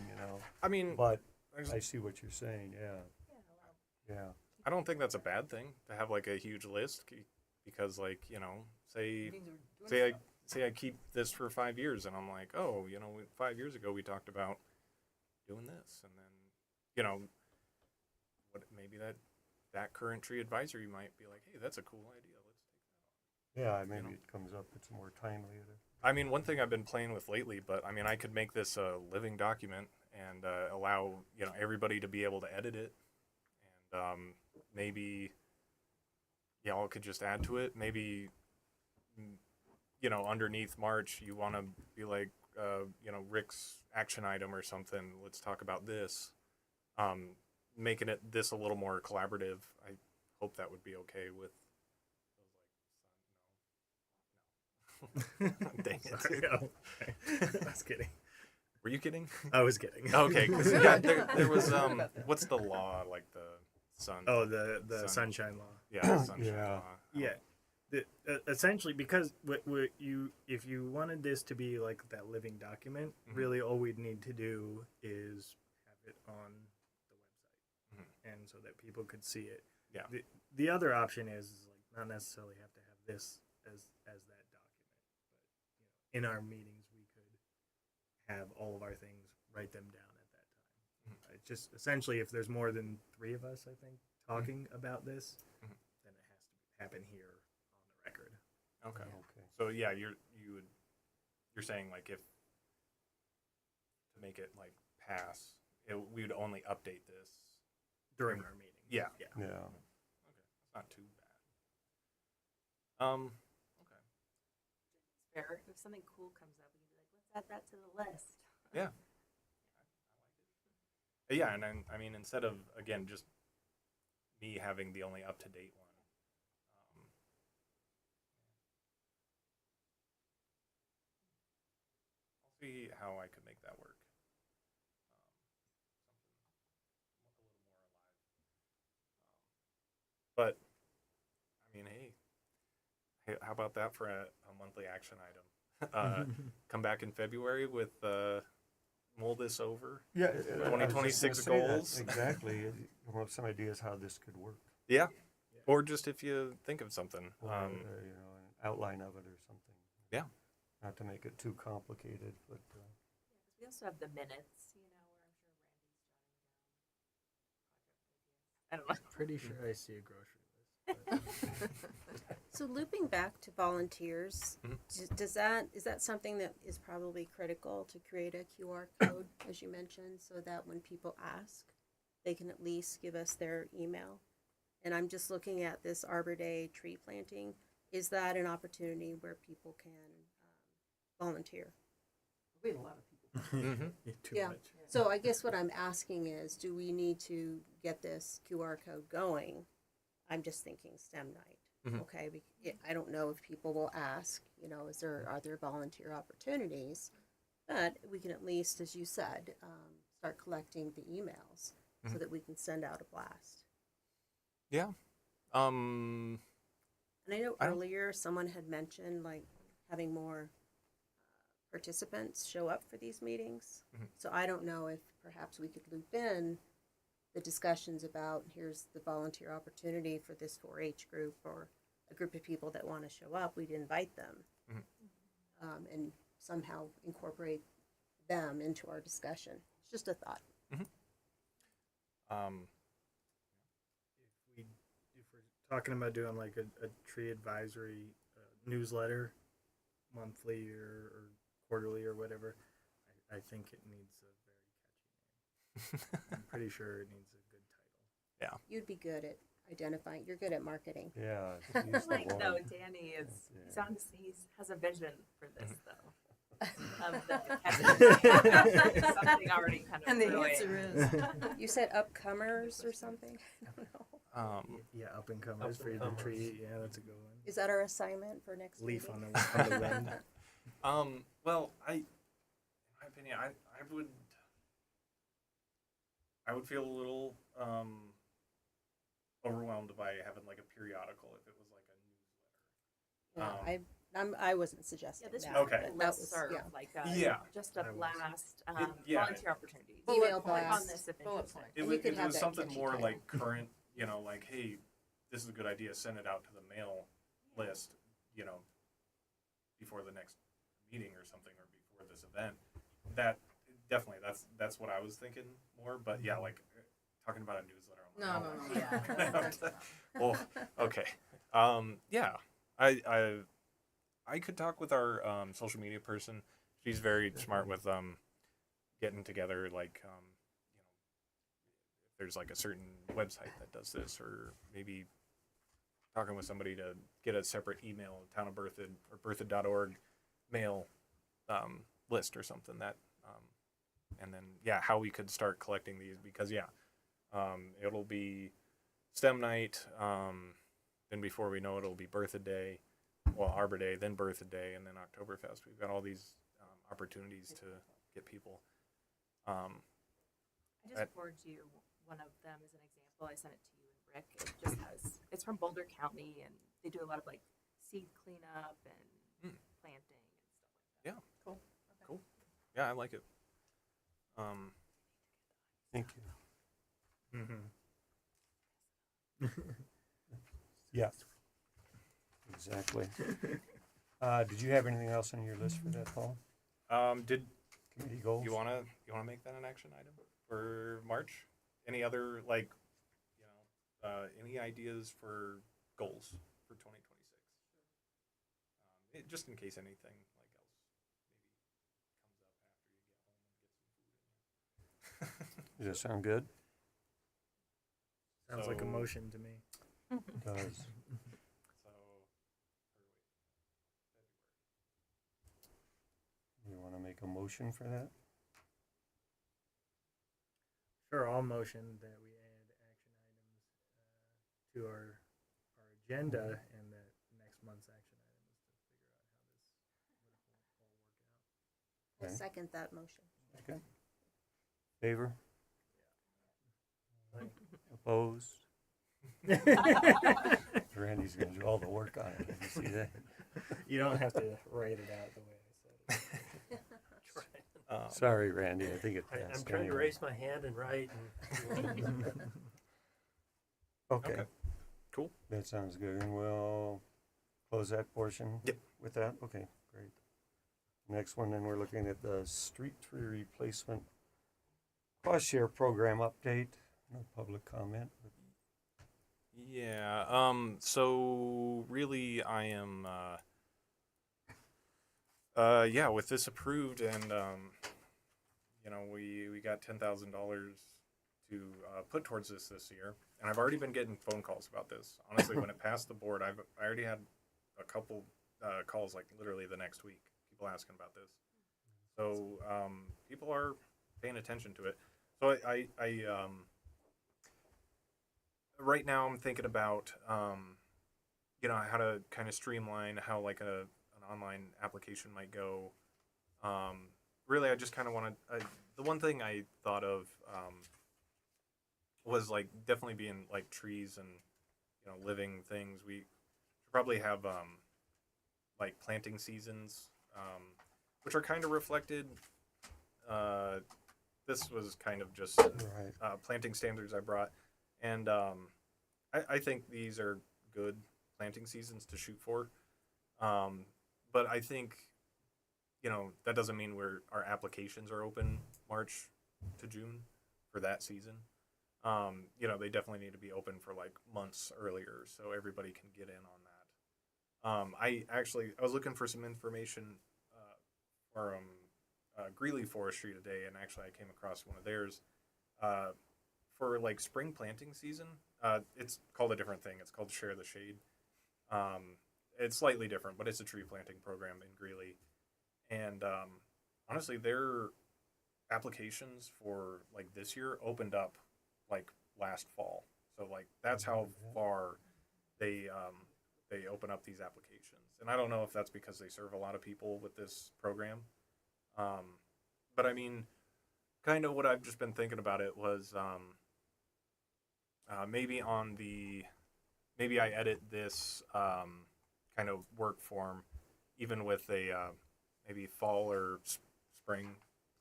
I mean, But there's- I see what you're saying, yeah. Yeah. Well, Yeah. I don't think that's a bad thing to have like a huge list because like, you know, say Meetings are doing stuff. say I keep this for 5 years and I'm like, oh, you know, 5 years ago we talked about doing this, and then, you know, what maybe that current tree advisory might be like, hey, that's a cool idea. Let's take Yeah, maybe know. it comes up, it's more timely. I mean, one thing I've been playing with lately, but I mean, I could make this a living document and allow, you know, everybody to be able to edit it, and maybe y'all could just add to it. Maybe, you know, underneath March, you want to be like, you know, Rick's action item or something. Let's talk about this. Making this a little more collaborative. I hope that would be okay with. Dang it. Sorry, oh, okay. I was kidding. Were you kidding? I was kidding. Okay, 'cause, yeah, there was what's the law, like the sun? Oh, the sunshine law. Yeah, the sunshine Yeah. law. Yeah, essentially, because if you wanted this to be like that living document, Mhm. really all we'd need to do is have it on the website, and so that people could see it. Yeah. The other option is like not necessarily have to have this as that document, but in our meetings we could have all of our things, write them down at that time. It's just essentially if there's more than 3 of us, I think, talking about this, Mhm. then it has to happen here on the record. Okay. Okay. So yeah, you're saying like if to make it like pass, we would only update this. During our meeting. Yeah. Yeah. Yeah. Okay, that's not too bad. Okay. Fair. If something cool comes up, we can be like, let's add that to the list. Yeah. Yeah, and I mean, instead of again just me having the only up to date one. I'll see how I could make that work. But I mean, hey, how about that for a monthly action item? Come back in February with mull this over. Yeah. 2026 goals. Exactly. Well, some ideas how this could work, Yeah. Or just if you think of something. or you know, an outline of it or something. Yeah. Not to make it too complicated, but We also have the minutes, you know, where I'm sure Randy's jotting down project ideas. I don't know. Pretty sure I see a grocery list. So looping back to volunteers, is that something that is probably critical to create a QR code, as you mentioned, so that when people ask, they can at least give us their email? And I'm just looking at this Arbor Day tree planting. Is that an opportunity where people can volunteer? We have a lot of people. Too Yeah. much. So I guess what I'm asking is, do we need to get this QR code going? I'm just thinking STEM night. Mhm. Okay, I don't know if people will ask, you know, are there volunteer opportunities? But we can at least, as you said, start collecting the emails so that we can send out a blast. Yeah. And I know I don't- earlier someone had mentioned like having more participants show up for these meetings. Mhm. So I don't know if perhaps we could loop in the discussions about here's the volunteer opportunity for this 4-H group or a group of people that want to show up. We'd invite them and somehow incorporate them into our discussion. It's just a thought. If we're talking about doing like a tree advisory newsletter, monthly or quarterly or whatever, I think it needs a very catchy name. I'm pretty sure it needs a good title. You'd be good at identifying. You're good at marketing. yeah. I use the like one. though Danny is Yeah. he has a vision for this though. Something already kind of And the brewing. answer is, You said upcomers or something? I don't know. Yeah, up and comers for the Up-and-comers. tree. Yeah, that's a good one. Is that our assignment for next Leaf meeting? on the wind. Well, in my opinion, I would feel a little overwhelmed by having like a periodical if it was like a newsletter. I wasn't suggesting Yeah, this that. Okay. but that was, listserv, yeah. like Yeah. just a I was. blast, Yeah. volunteer opportunities. Email Click on blast. this if Bullet interested. point. It And was, you could it have was that something catchy more title. like current you know, like, hey, this is a good idea, send it out to the mail list, you know, before the next meeting or something, or before this event. That definitely, that's what I was thinking more. But yeah, like talking about a newsletter. I'm like, No. Yeah. That's well, okay. Yeah, I could talk with our social media person. She's very smart with getting together, like you know, if there's like a certain website that does this, or maybe talking with somebody to get a separate email, town of Berthoud or berthoud.org mail list or something that, and then yeah, how we could start collecting these, because yeah, it'll be STEM night, then before we know it, it'll be Berthoud Day, well, Arbor Day, then Berthoud Day, and then Oktoberfest. We've got all these opportunities to get people. I just That- forwarded you one of them as an example. I sent it to you and Rick. It just has, it's from Boulder County, and they do a lot of like seed cleanup and planting and stuff like that. Yeah. Cool. Okay. Cool. Yeah, I like it. Thank you. Mm-hmm. Yeah. Exactly. Did you have anything else on your list for that, Paul? Did Committee goals? you wanna make that an action item for March? Any other, like, you know, any ideas for goals for 2026? Just in case anything like else maybe comes up after you get home and get some food in you. Does that sound good? Sounds like a So- motion to me. It does. So, or wait, You want to make a motion for that? Sure, I'll motion that we add action items to our agenda, and that next month's action item is to figure out how this would all work out. I'll Okay. second that motion. Okay. Favor? Opposed? Randy's going to do all the work on it. Did you see that? You don't have to write it out the way I said it. Sorry, Randy. I think it I'm passed. trying to anyway. raise my hand and write. And Okay. Okay. Cool. That sounds good. And we'll close that portion Yep. with that? Okay, great. Next one, then we're looking at the street tree replacement cost share program update. No public comment. But Yeah. So really, I am. Yeah, with this approved, and you know, we got $10,000 to put towards this year, and I've already been getting phone calls about this. Honestly, when it passed the board, I already had a couple calls, like literally the next week, people asking about this. So people are paying attention to it. So I right now I'm thinking about you know, how to kind of streamline how like an online application might go. Really, I just kind of want to. The one thing I thought of was like definitely being like trees and, you know, living things. We should probably have like planting seasons, which are kind of reflected. This was kind of just right. planting standards I brought, and I think these are good planting seasons to shoot for. But I think, you know, that doesn't mean our applications are open March to June for that season. You know, they definitely need to be open for like months earlier so everybody can get in on that. I was looking for some information from Greeley Forestry today, and actually I came across one of theirs for like spring planting season. It's called a different thing. It's called Share the Shade. It's slightly different, but it's a tree planting program in Greeley. And honestly, their applications for like this year opened up like last fall. So like that's how far they open up these applications. And I don't know if that's because they serve a lot of people with this program. But I mean, kind of what I've just been thinking about it was maybe I edit this kind of work form even with a maybe fall or spring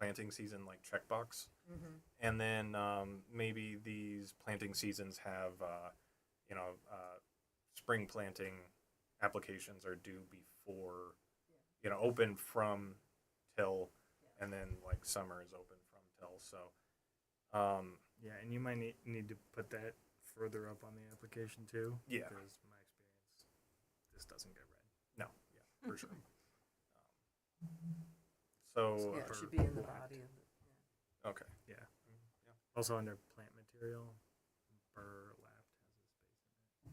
planting season like checkbox, Mm-hmm. and then maybe these planting seasons have spring planting applications are due before open from till, and then like summer is open from till. So Yeah, and you might need to put that further up on the application too. Yeah. Because my experience, this doesn't get read. no, yeah, for sure. So Yeah, it should be in the body of it. okay, Yeah. yeah. Also under plant material, burlap has a space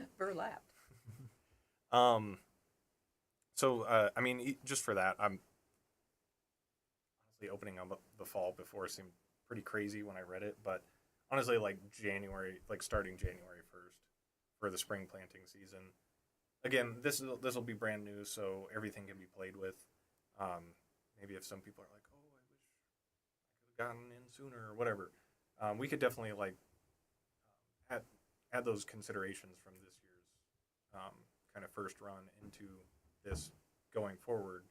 in it. Burlapped. So I mean, just for that, I'm honestly opening up the fall before seemed pretty crazy when I read it, but honestly, like January, like starting January 1st for the spring planting season. Again, this will be brand new, so everything can be played with. Maybe if some people are like, "Oh, I wish I could have gotten in sooner" or whatever, we could definitely like add those considerations from this year's kind of first run into this going forward.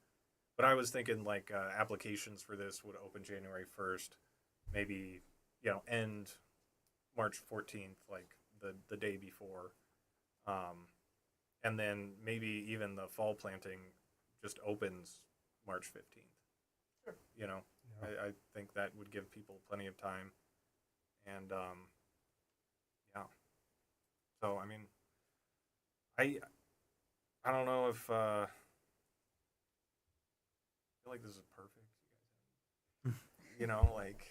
But I was thinking like applications for this would open January 1st, maybe end March 14th, like the day before. And then maybe even the fall planting just opens March 15th. Sure. Yeah. I think that would give people plenty of time. And yeah. So, I mean, I don't know if I feel like this is perfect. You know, like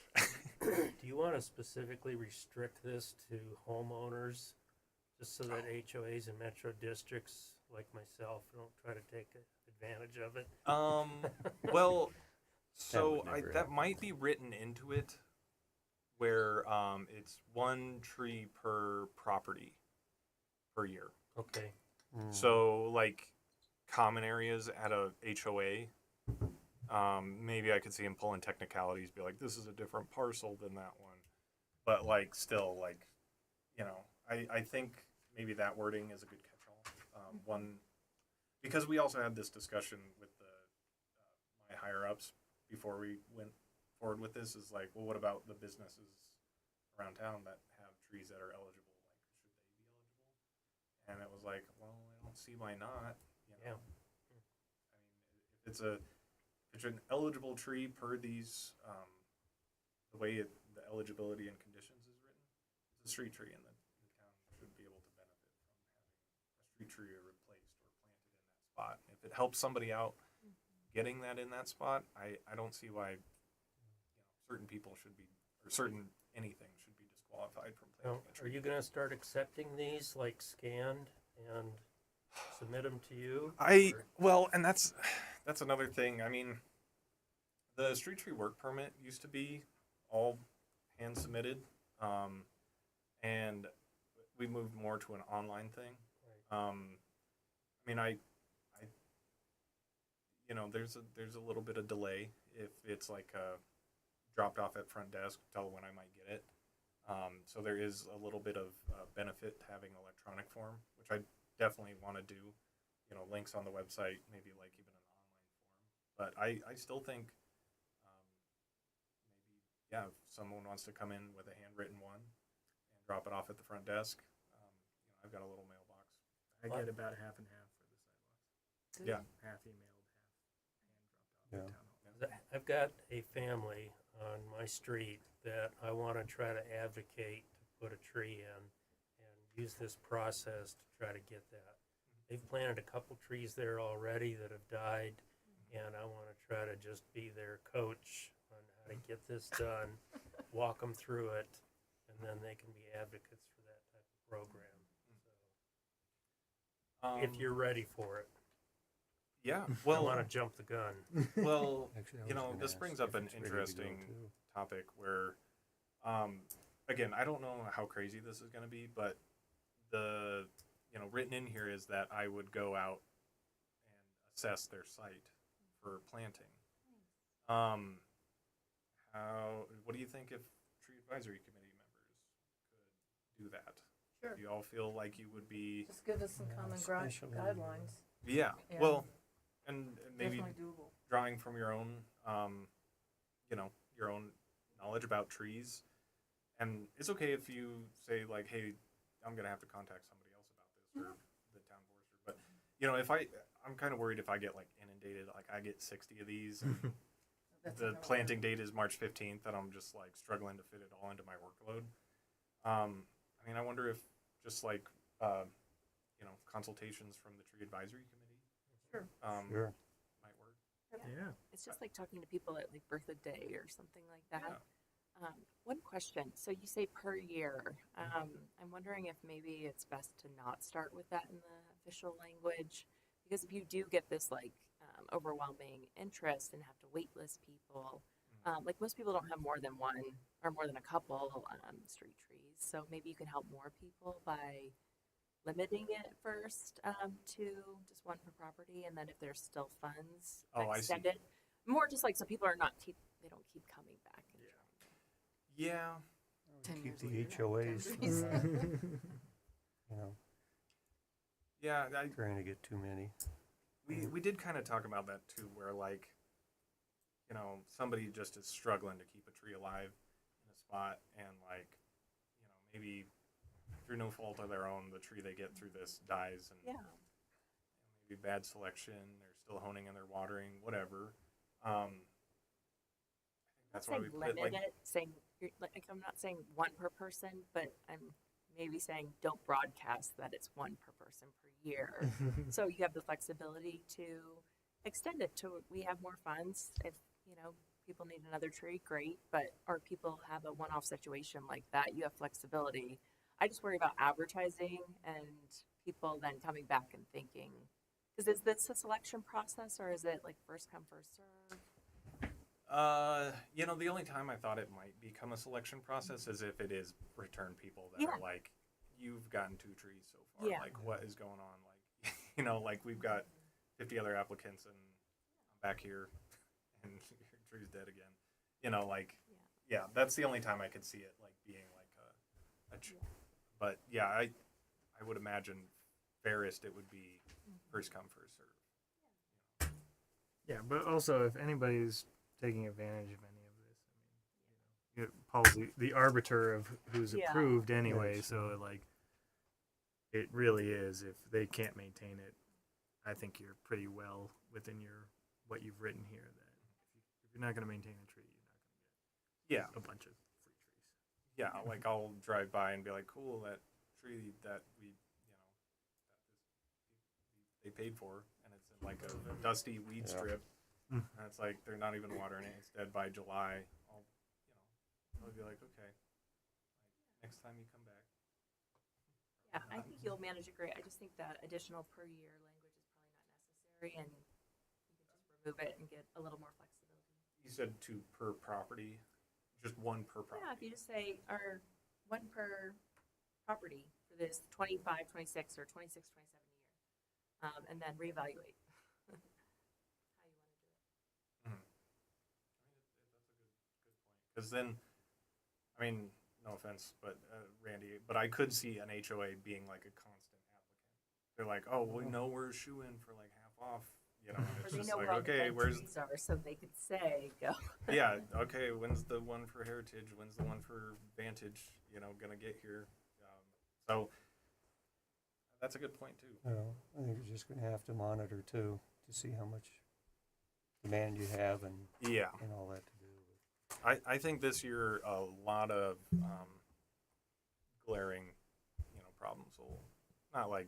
Do you want to specifically restrict this to homeowners, just so that HOAs and metro districts like myself don't try to take advantage of it? Well, so would never that happen. might be written into it, where it's one tree per property per year. Okay. So like common areas at a HOA, maybe I could see him pulling technicalities, be like, this is a different parcel than that one, but like still like, I think maybe that wording is a good catch-all. One, because we also had this discussion with my higher ups before we went forward with this, is like, well, what about the businesses around town that have trees that are eligible? Like, should they be eligible? And it was like, well, I don't see why not. Yeah. I mean, if it's an eligible tree per these, the way the eligibility and conditions is written, it's a street tree, and the town should be able to benefit from having a street tree replaced or planted in that spot. If it helps somebody out getting that in that spot, I don't see why certain people should be, or certain anything should be disqualified from Now, planting a are tree. you going to start accepting these, like scanned, and submit them to you? Well, and that's another thing. I mean, the street tree work permit used to be all hand submitted, and we moved more to an online thing. Right. I mean, I there's a little bit of delay if it's like dropped off at front desk, tell when I might get it. So there is a little bit of benefit to having an electronic form, which I definitely want to do. Links on the website, maybe like even an online form. But I still think maybe, yeah, if someone wants to come in with a handwritten one and drop it off at the front desk, I've got a little mailbox. I get about half and half for the sidewalks. Yeah. Half emailed, half hand dropped off Yeah. at town hall. I've got a family on my street that I want to try to advocate to put a tree in and use this process to try to get that. They've planted a couple trees there already that have died, and I want to try to just be their coach on how to get this done, walk them through it, and then they can be advocates for that type of program. So, if you're ready for it, yeah, I well, want to jump the gun. well, Actually, I was gonna this ask brings up if an it's ready to go, interesting too. topic where, again, I don't know how crazy this is going to be, but the written in here is that I would go out and assess their site for planting. What do you think if tree advisory committee members could do that? Sure. Do you all feel like you would be? Just give us some Yeah, common especially, guidelines. Yeah. Yeah. Well, and maybe Definitely doable. drawing from your own, your own knowledge about trees. And it's okay if you say like, "Hey, I'm gonna have to contact somebody else about this or the town forester." But if I'm kind of worried if I get like inundated, like I get 60 of these, and That's the another planting date is March 15th, and I'm just like struggling to fit it all into my workload. I mean, I wonder if just like consultations from the tree advisory committee Sure. Sure. might work. Yeah. It's just like talking to people at like Berthoud Day or something like that. One question. So you say per year. I'm wondering if maybe it's best to not start with that in the official language, because if you do get this like overwhelming interest and have to waitlist people, like most people don't have more than one or more than a couple street trees. So maybe you can help more people by limiting it first to just one per property, and then if there's still funds, Oh, I see. extend it more, just like so people are not they don't keep coming back. And Yeah. Keep years the later, HOAs now, from, Yeah. trying to get too many. We did kind of talk about that too, where like, somebody just is struggling to keep a tree alive in a spot, and like, maybe through no fault of their own, the tree they get through this dies, and yeah. maybe bad selection, they're still honing and they're watering, whatever. I think that's why we put limit like, it, saying like I'm not saying one per person, but I'm maybe saying don't broadcast that it's one per person per year. So you have the flexibility to extend it to we have more funds if people need another tree, great, but or people have a one-off situation like that, you have flexibility. I just worry about advertising and people then coming back and thinking, because is this a selection process or is it like first come first serve? the only time I thought it might become a selection process is if it is return people that Yeah. are like, you've gotten 2 trees so far. Yeah. Like, what is going on? Like, like we've got 50 other applicants and I'm back here and your tree's dead again. Yeah, that's the only time I could see it like being like but yeah, I would imagine fairest it would be first come first serve. Yeah, but also if anybody's taking advantage of any of this, I mean, Paul's the arbiter of who's Yeah. approved anyway. Yes. So like, it really is. If they can't maintain it, I think you're pretty well within what you've written here. That if you're not going to maintain a tree, you're not Yeah, going to get a bunch of free trees. yeah. Like I'll drive by and be like, cool, that tree that they paid for, and it's in like a dusty weed Yeah. strip. Mm. And it's like they're not even watering it. It's dead by July. I'll be like, okay, like, next time you come back. Yeah, I think you'll manage it great. I just think that additional per year language is probably not necessary, and you can just remove it and get a little more flexibility. You said 2 per property, just 1 per property. Yeah, if you just say, or one per property for this 25, 26, or 26, 27 year, and then reevaluate how you want to do it. Because then, I mean, no offense, but Randy, but I could see an HOA being like a constant applicant. They're like, oh, we know we're shoo-in for like half off, and Or it's they just know like, where all the okay, dead where's trees are, so they could say, go. yeah, okay, when's the one for Heritage? When's the one for Vantage? Gonna get here. So that's a good point too. I think you're just going to have to monitor too to see how much demand you have and Yeah, all that to do. I think this year a lot of glaring, problems will not like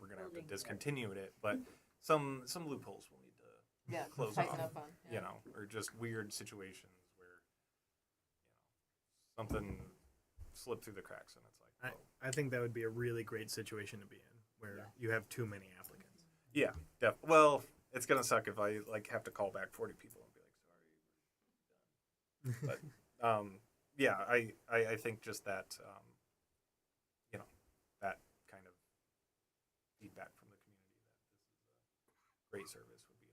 we're gonna have to Building discontinue it, but some loopholes will need to Yeah, close tighten off. up on. Yeah. Or just weird situations where something slipped through the cracks and it's like, oh. I think that would be a really great situation to be in, where you have too many applicants. Yeah, well, it's gonna suck if I like have to call back 40 people and be like, sorry, we're done. But yeah, I think just that that kind of feedback from the community that this is a great service would be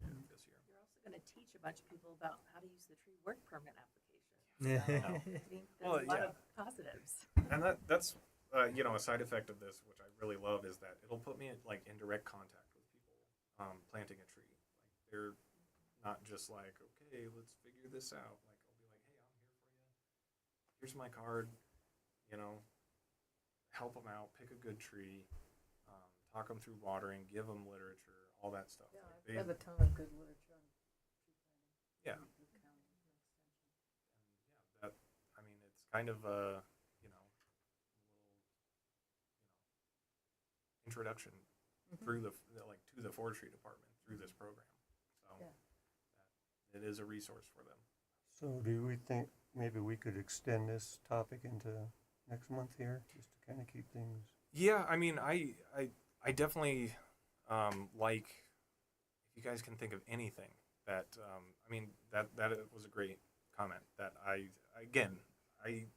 amazing this year. You're also going to teach a bunch of people about how to use the tree work permit application. Yeah. So I think there's Well, a lot yeah. of positives. And that's a side effect of this, which I really love, is that it'll put me in direct contact with people planting a tree. Like they're not just like, okay, let's figure this out. Like I'll be like, hey, I'm here for you. Here's my card. Help them out. Pick a good tree. Talk them through watering. Give them literature. All that stuff. Yeah, Like, I have a ton of good literature on tree planting. Yeah. With county and extension. that I mean, it's kind of a little introduction Mhm. through to the forestry department through this program. So Yeah. it is a resource for them. So do we think maybe we could extend this topic into next month here, just to kind of keep things? Yeah, I mean, I definitely like if you guys can think of anything that that was a great comment. That I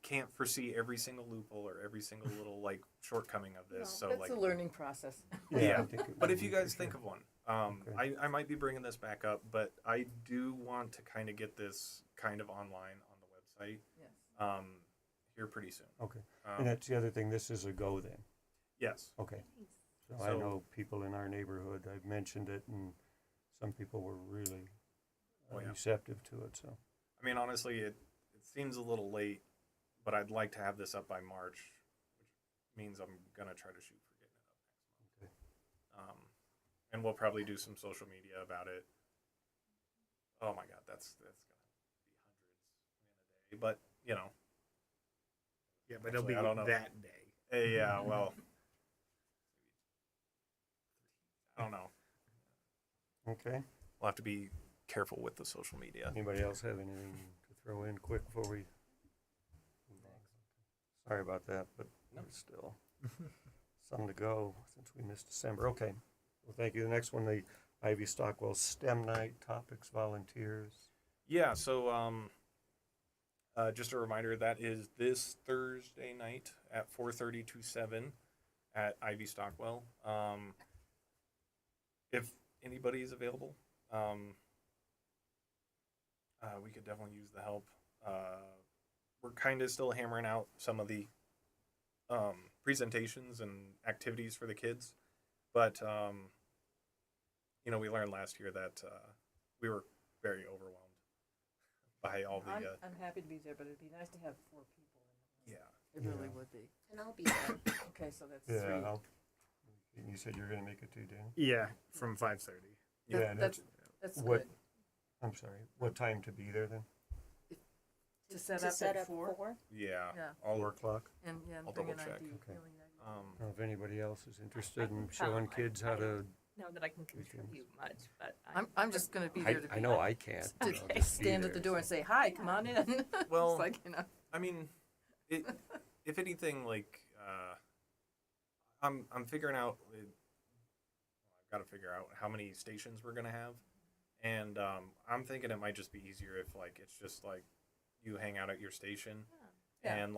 can't foresee every single loophole or every single little shortcoming of this. No, So it's a learning process. Yeah, I think it but would if you be for guys think sure. of one, Okay. I might be bringing this back up, but I do want to kind of get this kind of online on the website Yes. here pretty soon. Okay, Um, and that's the other thing, this is a go then, yes. okay. Nice. So I So- know people in our neighborhood, I've mentioned it, and some people were really Oh, yeah. receptive to it, so. I mean, honestly, it seems a little late, but I'd like to have this up by March, which means I'm gonna try to shoot for getting it up next month. And we'll probably do some social media about it. Oh my God, that's gonna be hundreds in a day, but Yeah, but it'll Actually, be I don't know. that day. yeah, well, I don't know. Okay, We'll have to be careful with the social media. anybody else have anything to throw in quick before we? move on? Sorry about that, but No. there's still some to go since we missed December. Okay, well, thank you. The next one, the Ivy Stockwell STEM Night, topics, volunteers. Yeah, so just a reminder that is this Thursday night at 4:30 to 7 at Ivy Stockwell. If anybody is available, we could definitely use the help. We're kind of still hammering out some of the presentations and activities for the kids, but we learned last year that we were very overwhelmed by all the I'm happy to be there, but it'd be nice to have 4 people in the room. yeah. It really Yeah. would be. And I'll be there. Okay, so that's Yeah, 3. you said you're gonna make it too, Dan? Yeah, from 5:30. Yeah, and That's what- good. I'm sorry, what time to be there then? To set To up set at up 4. Yeah. Yeah. I'll 4:00? And I'll bring an double check. ID. Okay. really ID. Now, if anybody else is interested in can showing come. kids how to, Know that I can contribute much, but I'm just going to be there to be I can't. to I'll just be stand at there, the door and so. say, "Hi, come on in." Well, it's like, you know. I mean, if anything, I'm figuring out. I've got to figure out how many stations we're gonna have, and I'm thinking it might just be easier if it's just you hang out at your station, Yeah. and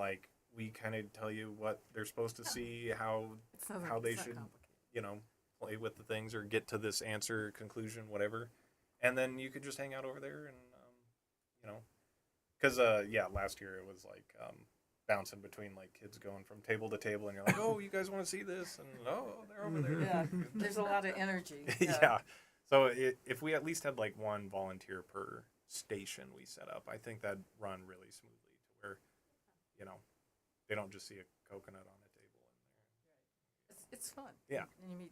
we kind of tell you what they're supposed to see, how It's not, how they it's not should complicated. play with the things or get to this answer, conclusion, whatever, and then you could just hang out over there and because last year it was bouncing between kids going from table to table, and you're like, oh, you guys want to see this, and oh, they're over there. Yeah, there's a lot of energy. Yeah. So if we at least had one volunteer per station we set up, I think that'd run really smoothly to where they don't just see a coconut on a table and It's fun. Yeah. And you meet.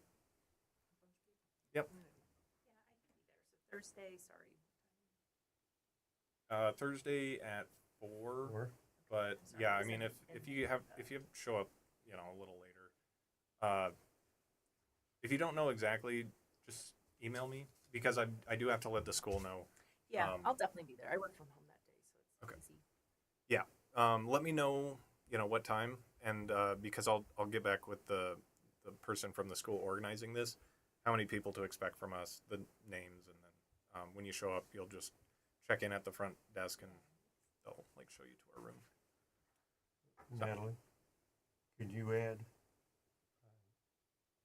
Yep. yeah, I can be there. So Thursday, sorry. Thursday at 4. Or, But Sorry, yeah, I is mean, it if in you show up, a little later, if you don't know exactly, just email me because I do have to let the school know. Yeah, Um, I'll definitely be there. I work from home that day, so it's Okay. easy. Let me know, what time, and because I'll get back with the person from the school organizing this, how many people to expect from us, the names, and then when you show up, you'll just check in at the front desk and they'll show you to our room. Natalie, could you add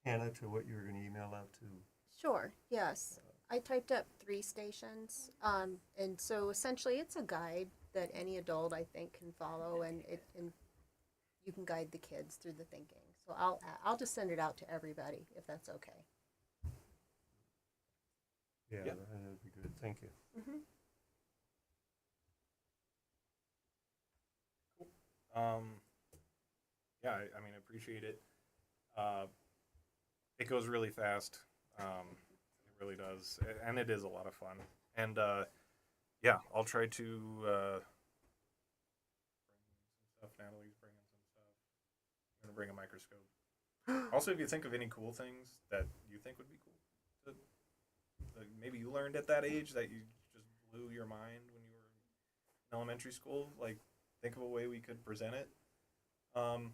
Hannah to what you were gonna email out to? Sure, yes. I typed up 3 stations, and so essentially it's a guide that any adult I think can follow, and you can guide the kids through the thinking. So I'll just send it out to everybody if that's okay. Yeah, Yeah. that'd be good. Thank you. Yeah, I mean, I appreciate it. It goes really fast. It really does, and it is a lot of fun. And yeah, I'll try to bring some stuff. Natalie's bringing some stuff. I'm gonna bring a microscope. Also, if you think of any cool things that you think would be cool, like maybe you learned at that age that you just blew your mind when you were in elementary school, like think of a way we could present it. And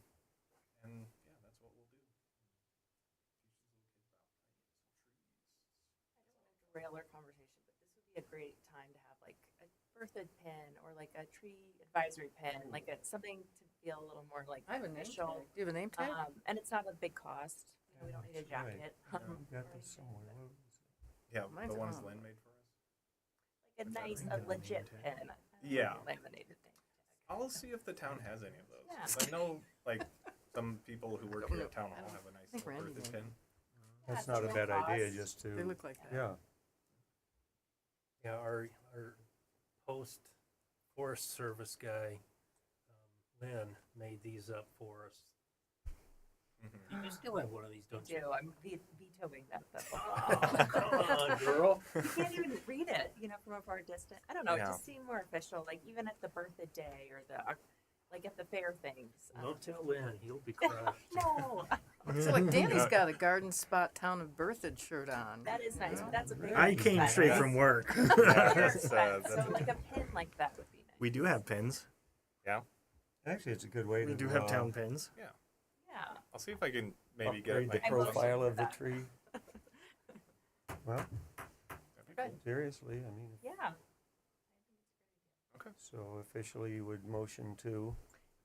yeah, that's what we'll do. Teach these little kids about planting some trees. I don't want to derail our conversation, but this would be a great time to have like a Berthoud pin or like a tree advisory pin, like something to feel a little more like I have a name official. tag. Do you have a name tag? And it's not a big cost. You know, we don't need a That's right. jacket. We got this somewhere. What was it? Yeah, Mine's the at ones home. Lynn made for us. Like a What's that nice, ring? a legit Name tag. pin. Yeah. Laminated thing. I'll see if the town has any of those. Yeah. 'Cause I know, like, some people who work Don't here know. at town hall have a nice think little Randy Berthoud did. pin. That's Yeah, not a it's bad low idea, cost. just to. They look like that. Yeah. Yeah, our post Forest Service guy, Lynn, made these up for us. Mm-hmm. You still have one of these, don't you? Do I'm vetoing that. Oh, come on, girl. You can't even read it, you know, from a far distance. I don't know. Yeah. It just seemed more official. Like even at the birthday day or the like at the fair things. Don't tell Lynn, he'll be crushed. No, So like Danny's got a Garden Spot Town of Berthoud shirt on. that is nice. But that's a big. I came straight from work. Yeah, that's, So that's like a pin like that would be nice. We do have pins. Actually, it's a good way We to do have town pins. Yeah. I'll see if I can maybe upgrade get the my I will profile show of the that. tree. Well, That'd be cool. seriously, I mean, Yeah. so officially you would motion to.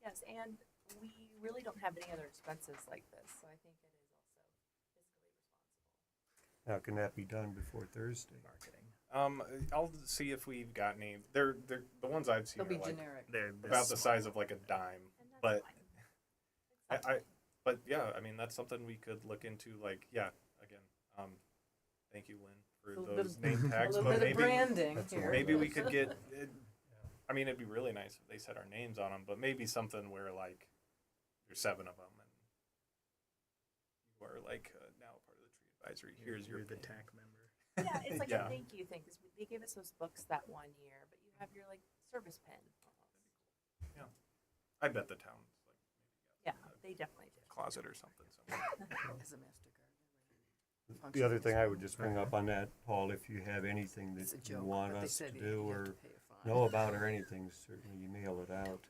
Yes, and we really don't have any other expenses like this, so I think it is also fiscally responsible. How can that be done before Thursday? Marketing. I'll see if we've got any. They're the ones I've seen They'll be are like generic. They're about the this size of like a dime. And that's But fine. but yeah, I mean that's something we could look into. Like yeah, again, thank you, Lynn, for A little those bit name A tags. little But bit of maybe branding That's here. all. maybe we could get. I mean, it'd be really nice if they said our names on them. But maybe something where like there's 7 of them, and you are like now part of the tree advisory. Here's your You're the pin. TAC member. Yeah, it's like Yeah. a thank you thing because they gave us those books that one year, but you have your like service pin. Almost. I bet the town's like Yeah, they definitely did. closet or something. Somewhere. As a MasterCard. The other thing I would just bring up on that, Paul, if you have anything It's a that you joke, want but they us to said you do have or to pay a fine. know about or anything, certainly you mail it out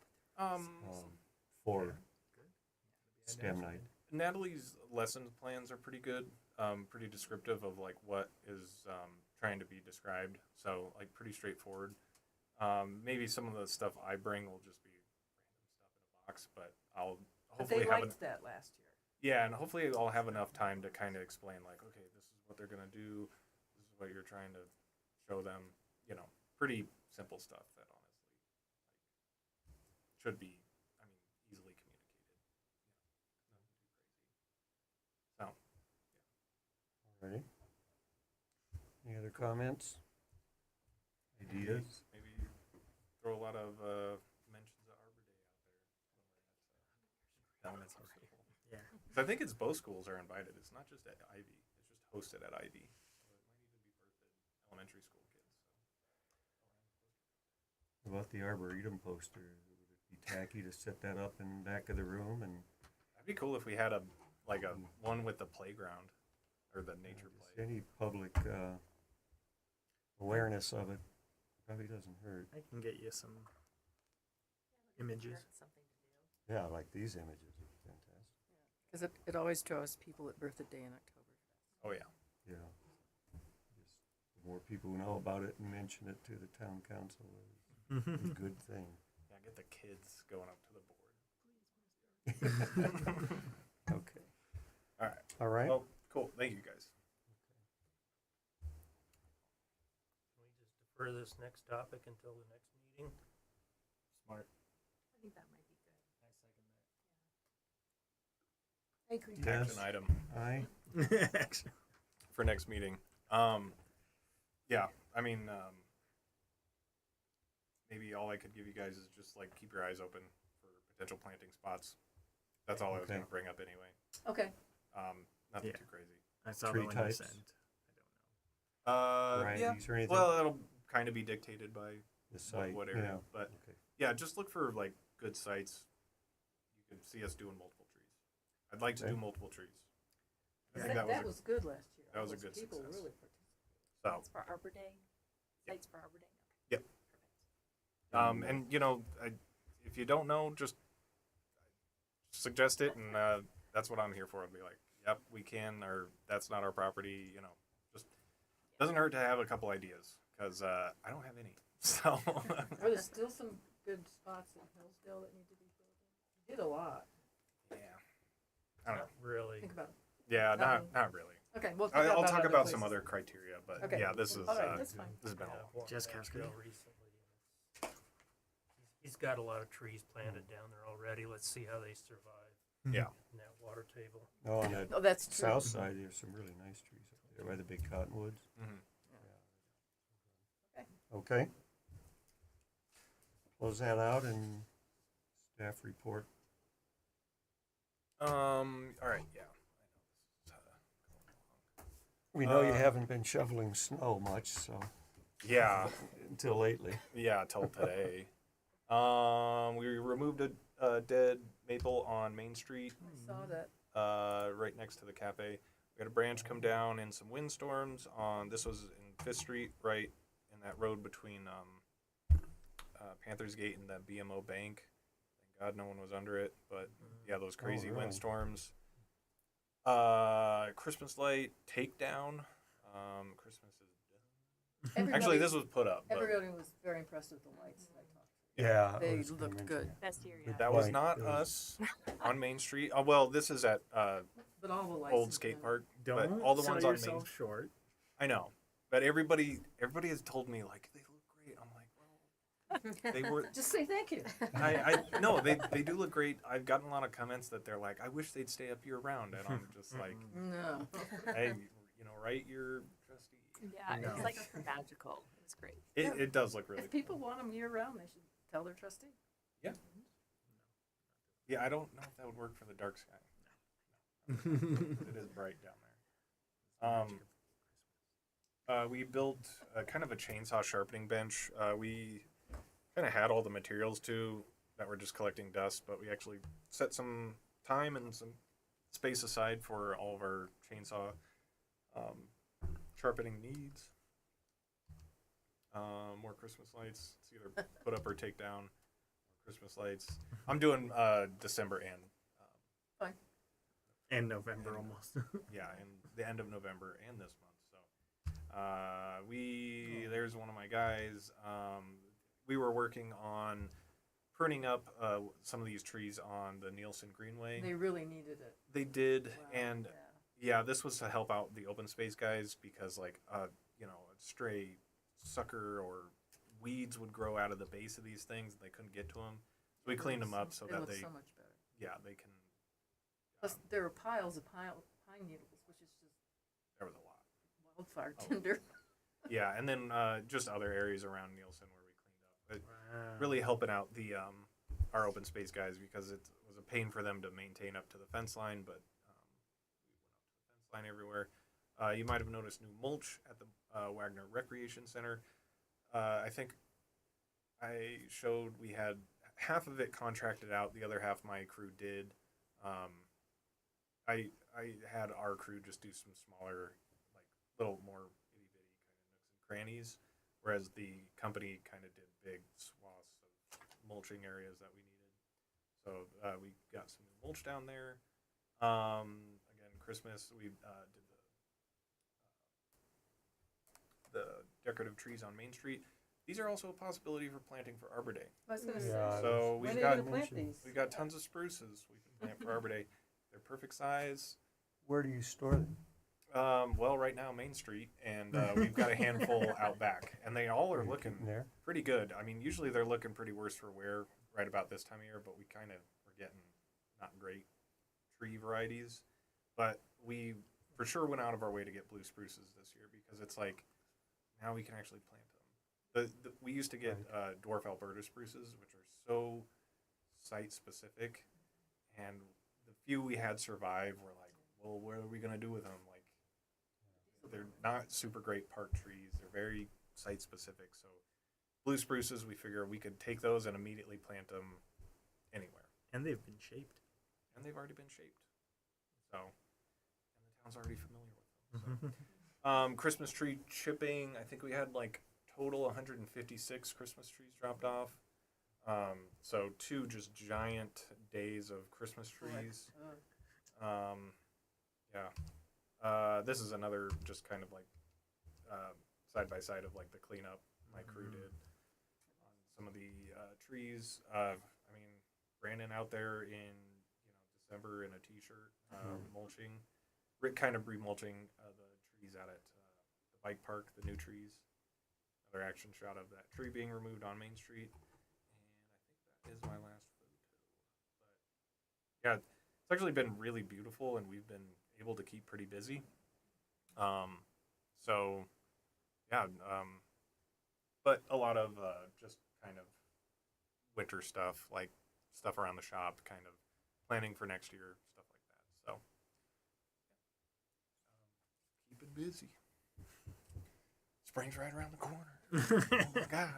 for STEM night. Natalie's lesson plans are pretty good, pretty descriptive of like what is trying to be described. So like pretty straightforward. Maybe some of the stuff I bring will just be random stuff in a box, but I'll But hopefully they have liked that last year. yeah, and hopefully I'll have enough time to kind of explain like, okay, this is what they're gonna do, this is what you're trying to show them. You know, pretty simple stuff that honestly should be, I mean, easily communicated. Yeah, nothing too crazy. So. Alrighty. Any other comments? Ideas? Maybe throw a lot of mentions of Arbor Day out there. Elementary school. Yeah. 'Cause I think it's both schools are invited. It's not just at Ivy. It's just hosted at Ivy. So it might even be Berthoud elementary school kids. So. About the Arboretum poster, would it be tacky to set that up in the back of the room and That'd be cool if we had a one with the playground or the nature just play. any public awareness of it probably doesn't hurt. I can get you some images. Something to do. Yeah, like these images are fantastic. Because it always draws people at Berthoud Day in October. Oh yeah. Yeah. Just the more people know about it and mention it to the town council is a good thing. Yeah, get the kids going up to the board. Okay. All right. All right. Well, cool. Thank you guys. Can we just defer this next topic until the next meeting? Smart. I think that might be good. I agree. Yes. action item Aye. for next meeting. Yeah, I mean, maybe all I could give you guys is just like keep your eyes open for potential planting spots. That's all I was Okay. going to bring up anyway. Okay, Nothing Yeah. too crazy. I saw Tree the one you types. sent. Yeah, Varieties or anything? well, it'll kind of be dictated by The site, what area, yeah. but Okay. yeah, just look for like good sites. You can see us doing multiple trees. I'd like to do Okay. multiple trees. I that, think that that was good last year. that was a Those good people success. really participated. so. Sites for Arbor Day. Sites for Arbor Day. Yep. Perfect. And if you don't know, just suggest it, and that's what I'm here for. I'd be like, "Yep, we can," or "That's not our property." Just doesn't hurt to have a couple ideas because I don't have any. So Are there still some good spots in Hillsdale that need to be filled in? You did a lot. yeah, I don't know. Not really. Think about it. Yeah, Nothing. not really. Okay, we'll I'll talk about places. some other criteria, but Okay. yeah, this is All right, that's fine. this has been a Yeah, long. walked Just that Cascade? trail recently. He's got a lot of trees planted down there already. Let's see how they survive Yeah. in that water table. Oh, on that Oh, that's true. south side, there's some really nice trees up there by the big cottonwoods. Mhm. Okay. Close that out and staff report. All right. Yeah. We know you Uh, haven't been shoveling snow much, so Yeah. until lately. Yeah, till today. We removed a dead maple on Main Street, I saw that. right next to the cafe. We had a branch come down in some windstorms on. This was in Fifth Street, right in that road between Panthers Gate and the BMO Bank. Thank God no one was under it, but yeah, those crazy really? windstorms. Christmas light takedown. Christmas is done. Everybody, Actually, this was put up. But everybody was very impressed with the lights that I talked to. Yeah. I They was gonna looked mention good. that. Best year Good yet. that was point. not It was- us on Main Street. Oh, well, this is at But all the lights. old have skate been- park. Don't But all the sell ones on yourself Main. short. I know, but everybody has told me like they look great. I'm like, well, they were. Just say thank you. I no, they do look great. I've gotten a lot of comments that they're like, I wish they'd stay up year round, and I'm just like, No. hey, write your trustee. Yeah, it No. was like magical. It was great. It does look really If cool. people want them year round, they should tell their trustee. Yeah, I don't know if that would work for the dark sky. It is bright down there. We built kind of a chainsaw sharpening bench. We kind of had all the materials too that were just collecting dust, but we actually set some time and some space aside for all of our chainsaw sharpening needs. More Christmas lights. It's either put up or take down. More Christmas lights. I'm doing December and And November almost. yeah, in the end of November and this month. So there's one of my guys. We were working on pruning up some of these trees on the Nielsen Greenway. They really needed it. They did, Wow, and yeah. this was to help out the open space guys because like a stray sucker or weeds would grow out of the base of these things and they couldn't get to them. So we cleaned them up so They that look they so much better. they can. Plus, there were piles of pine needles, which is just There was a lot. wildfire Oh. tinder. Yeah, and then just other areas around Nielsen where we cleaned up. But Wow. really helping out the our open space guys because it was a pain for them to maintain up to the fence line, but we went up to the fence line everywhere. You might have noticed new mulch at the Wagner Recreation Center. I think I showed we had half of it contracted out, the other half my crew did. I had our crew just do some smaller, like little more itty bitty kind of nooks and crannies, whereas the company kind of did big swaths of mulching areas that we needed. So we got some new mulch down there. Again, Christmas we did the decorative trees on Main Street. These are also a possibility for planting for Arbor Day. I was gonna Yeah, say. I So was- When we've are you got gonna plant these? we've got tons of spruces we can plant for Arbor Day. They're perfect size. Where do you store them? Well, right now Main Street, and we've got a handful out back, and they all are You looking keep 'em there? pretty good. I mean, usually they're looking pretty worse for wear right about this time of year, but we kind of are getting not great tree varieties, but we for sure went out of our way to get blue spruces this year because it's like now we can actually plant them. We used to get dwarf Alberta spruces, which are so site specific, and the few we had survive were like, well, what are we gonna do with them? Like, they're not super great park trees. They're very site specific. So blue spruces, we figure we could take those and immediately plant them anywhere. And they've been shaped. And they've already been shaped. So, and the town's already familiar with them. So. Christmas tree chipping, I think we had like total 156 Christmas trees dropped off. So 2 just giant days of Christmas trees. This is another just kind of like side by side of like the cleanup my crew did on some of the trees. I mean, Brandon out there in December in a t-shirt mulching, kind of remulching the trees out at the bike park, the new trees. Another action shot of that tree being removed on Main Street, and I think that is my last photo. But yeah, it's actually been really beautiful, and we've been able to keep pretty busy. So yeah, but a lot of just kind of winter stuff, like stuff around the shop, kind of planning for next year, stuff like that. So keeping busy. Spring's right around the corner. Oh my God.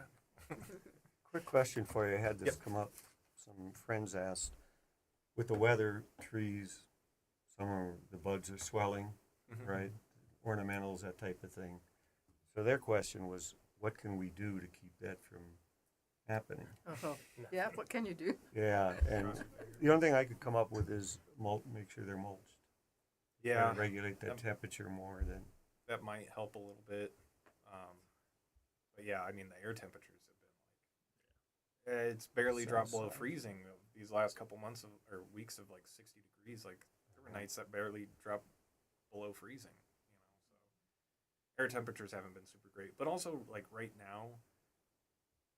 Quick question for you. I had this come up. Some friends asked, with the weather, trees, some of the buds are swelling, right? Ornamentals, that type of thing. So their question was, what can we do to keep that from happening? Oh, yeah, what can you do? Yeah, and the only thing I could come up with is make sure they're mulched. Try Yeah, to regulate that temperature more than. that might help a little bit. But yeah, I mean, the air temperatures have been like, it's barely dropped below freezing these last couple months or weeks of like 60 degrees. Like, there were nights that barely dropped below freezing, so air temperatures haven't been super great. But also, like right now,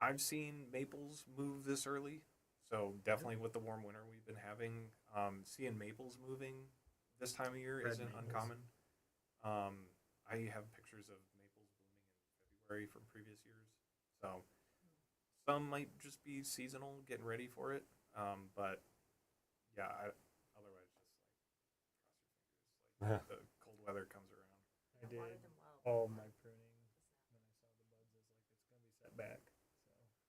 I've seen maples move this early. So definitely with the warm winter we've been having, seeing maples moving this time of year Red isn't maples. uncommon. I have pictures of maples blooming in February from previous years. So some might just be seasonal, getting ready for it. But yeah, otherwise just like cross your fingers. Like the cold weather comes around. I did Water them well. all my pruning when I saw the buds. I was like, it's gonna be set back,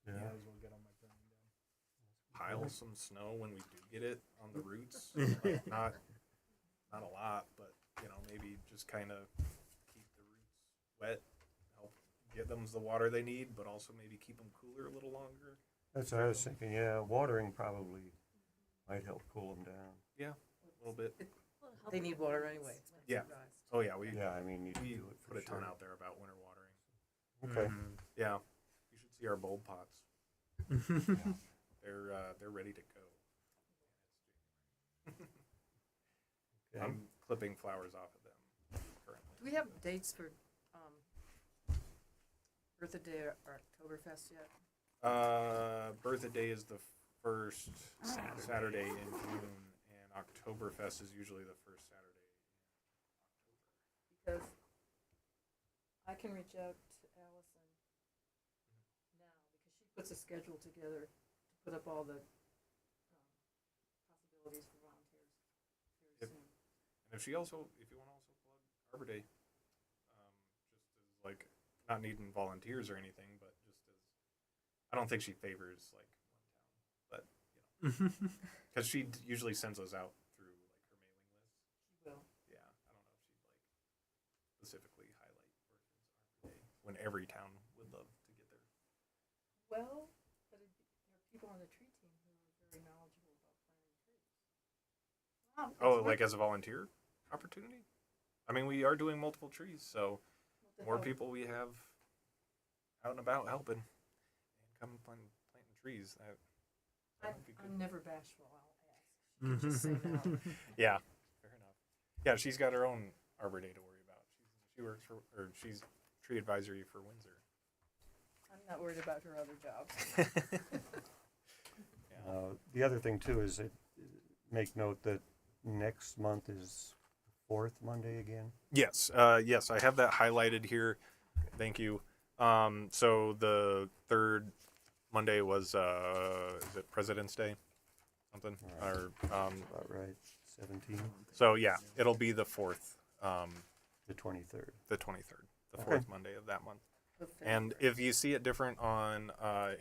so Yeah. might as well get all my pruning done. Pile some snow when we do get it on the roots. Like, not a lot, but maybe just kind of keep the roots wet, help get them the water they need, but also maybe keep them cooler a little longer. That's what I was thinking. Yeah, watering probably might help cool them down. Yeah, a little bit. They need water anyway. It's been Yeah. so dry. Oh yeah, we Yeah, I mean, you we do it for put a ton sure. out there about winter watering. Okay. Yeah, you should see our bulb pots. They're ready to go. Okay. I'm clipping flowers off of them currently. Do we have dates for Birthday Day or Oktoberfest yet? Birthday Day is the first Saturday in June, and Oktoberfest is usually the first Saturday in October. Because I can reach out to Allison now because she puts a schedule together to put up all the possibilities for volunteers very Yep. soon. And if you want to also plug Arbor Day, just as like not needing volunteers or anything, but just as I don't think she favors like one town, but because she usually sends those out through like her mailing list. She will. Yeah, I don't know if she'd like specifically highlight Berthoud's Arbor Day when every town would love to get there. Well, but there are people on the tree team who are very knowledgeable about planting trees. Wow. Oh, like as a volunteer opportunity? I mean, we are doing multiple trees, so more people we have out and about helping and come planting trees. That would be good. I'm never bashful. I'll ask. She can just say no. Yeah, fair enough. Yeah, she's got her own Arbor Day to worry about. She works for, or she's tree advisory for Windsor. I'm not worried about her other jobs. Yeah. The other thing too is make note that next month is the fourth Monday again? Yes, yes, I have that highlighted here. Thank you. So the third Monday was is it President's Day? Something All right. or About right, 17, so yeah, it'll be the fourth, the 23rd. the 23rd, the Okay. fourth Monday of that month. of And February. if you see it different on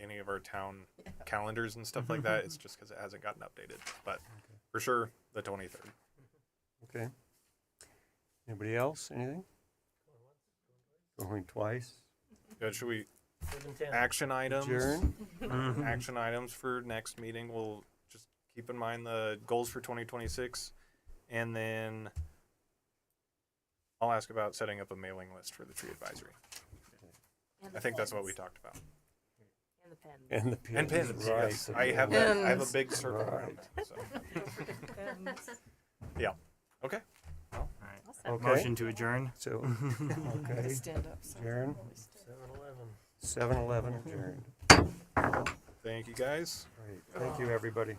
any of our town calendars and stuff like that, it's just because it hasn't gotten updated. But for sure, the 23rd. Okay. Anybody else? Anything? Going twice? Good. Should we 7:10. action items? Adjourn? Action items for next meeting. We'll just keep in mind the goals for 2026, and then I'll ask about setting up a mailing list for the tree advisory. And I think that's what we pins. talked about. And the pens. And the pins. And pins. Right. Yes, the I have pins. that. I have a big circle Right. around that. So. Pens. Yeah. Okay. All right. Awesome. Okay. Motion to adjourn. So, okay, Stand up. so- adjourn, 7-Eleven. 7-Eleven adjourned. Thank you guys. Great, thank you, everybody.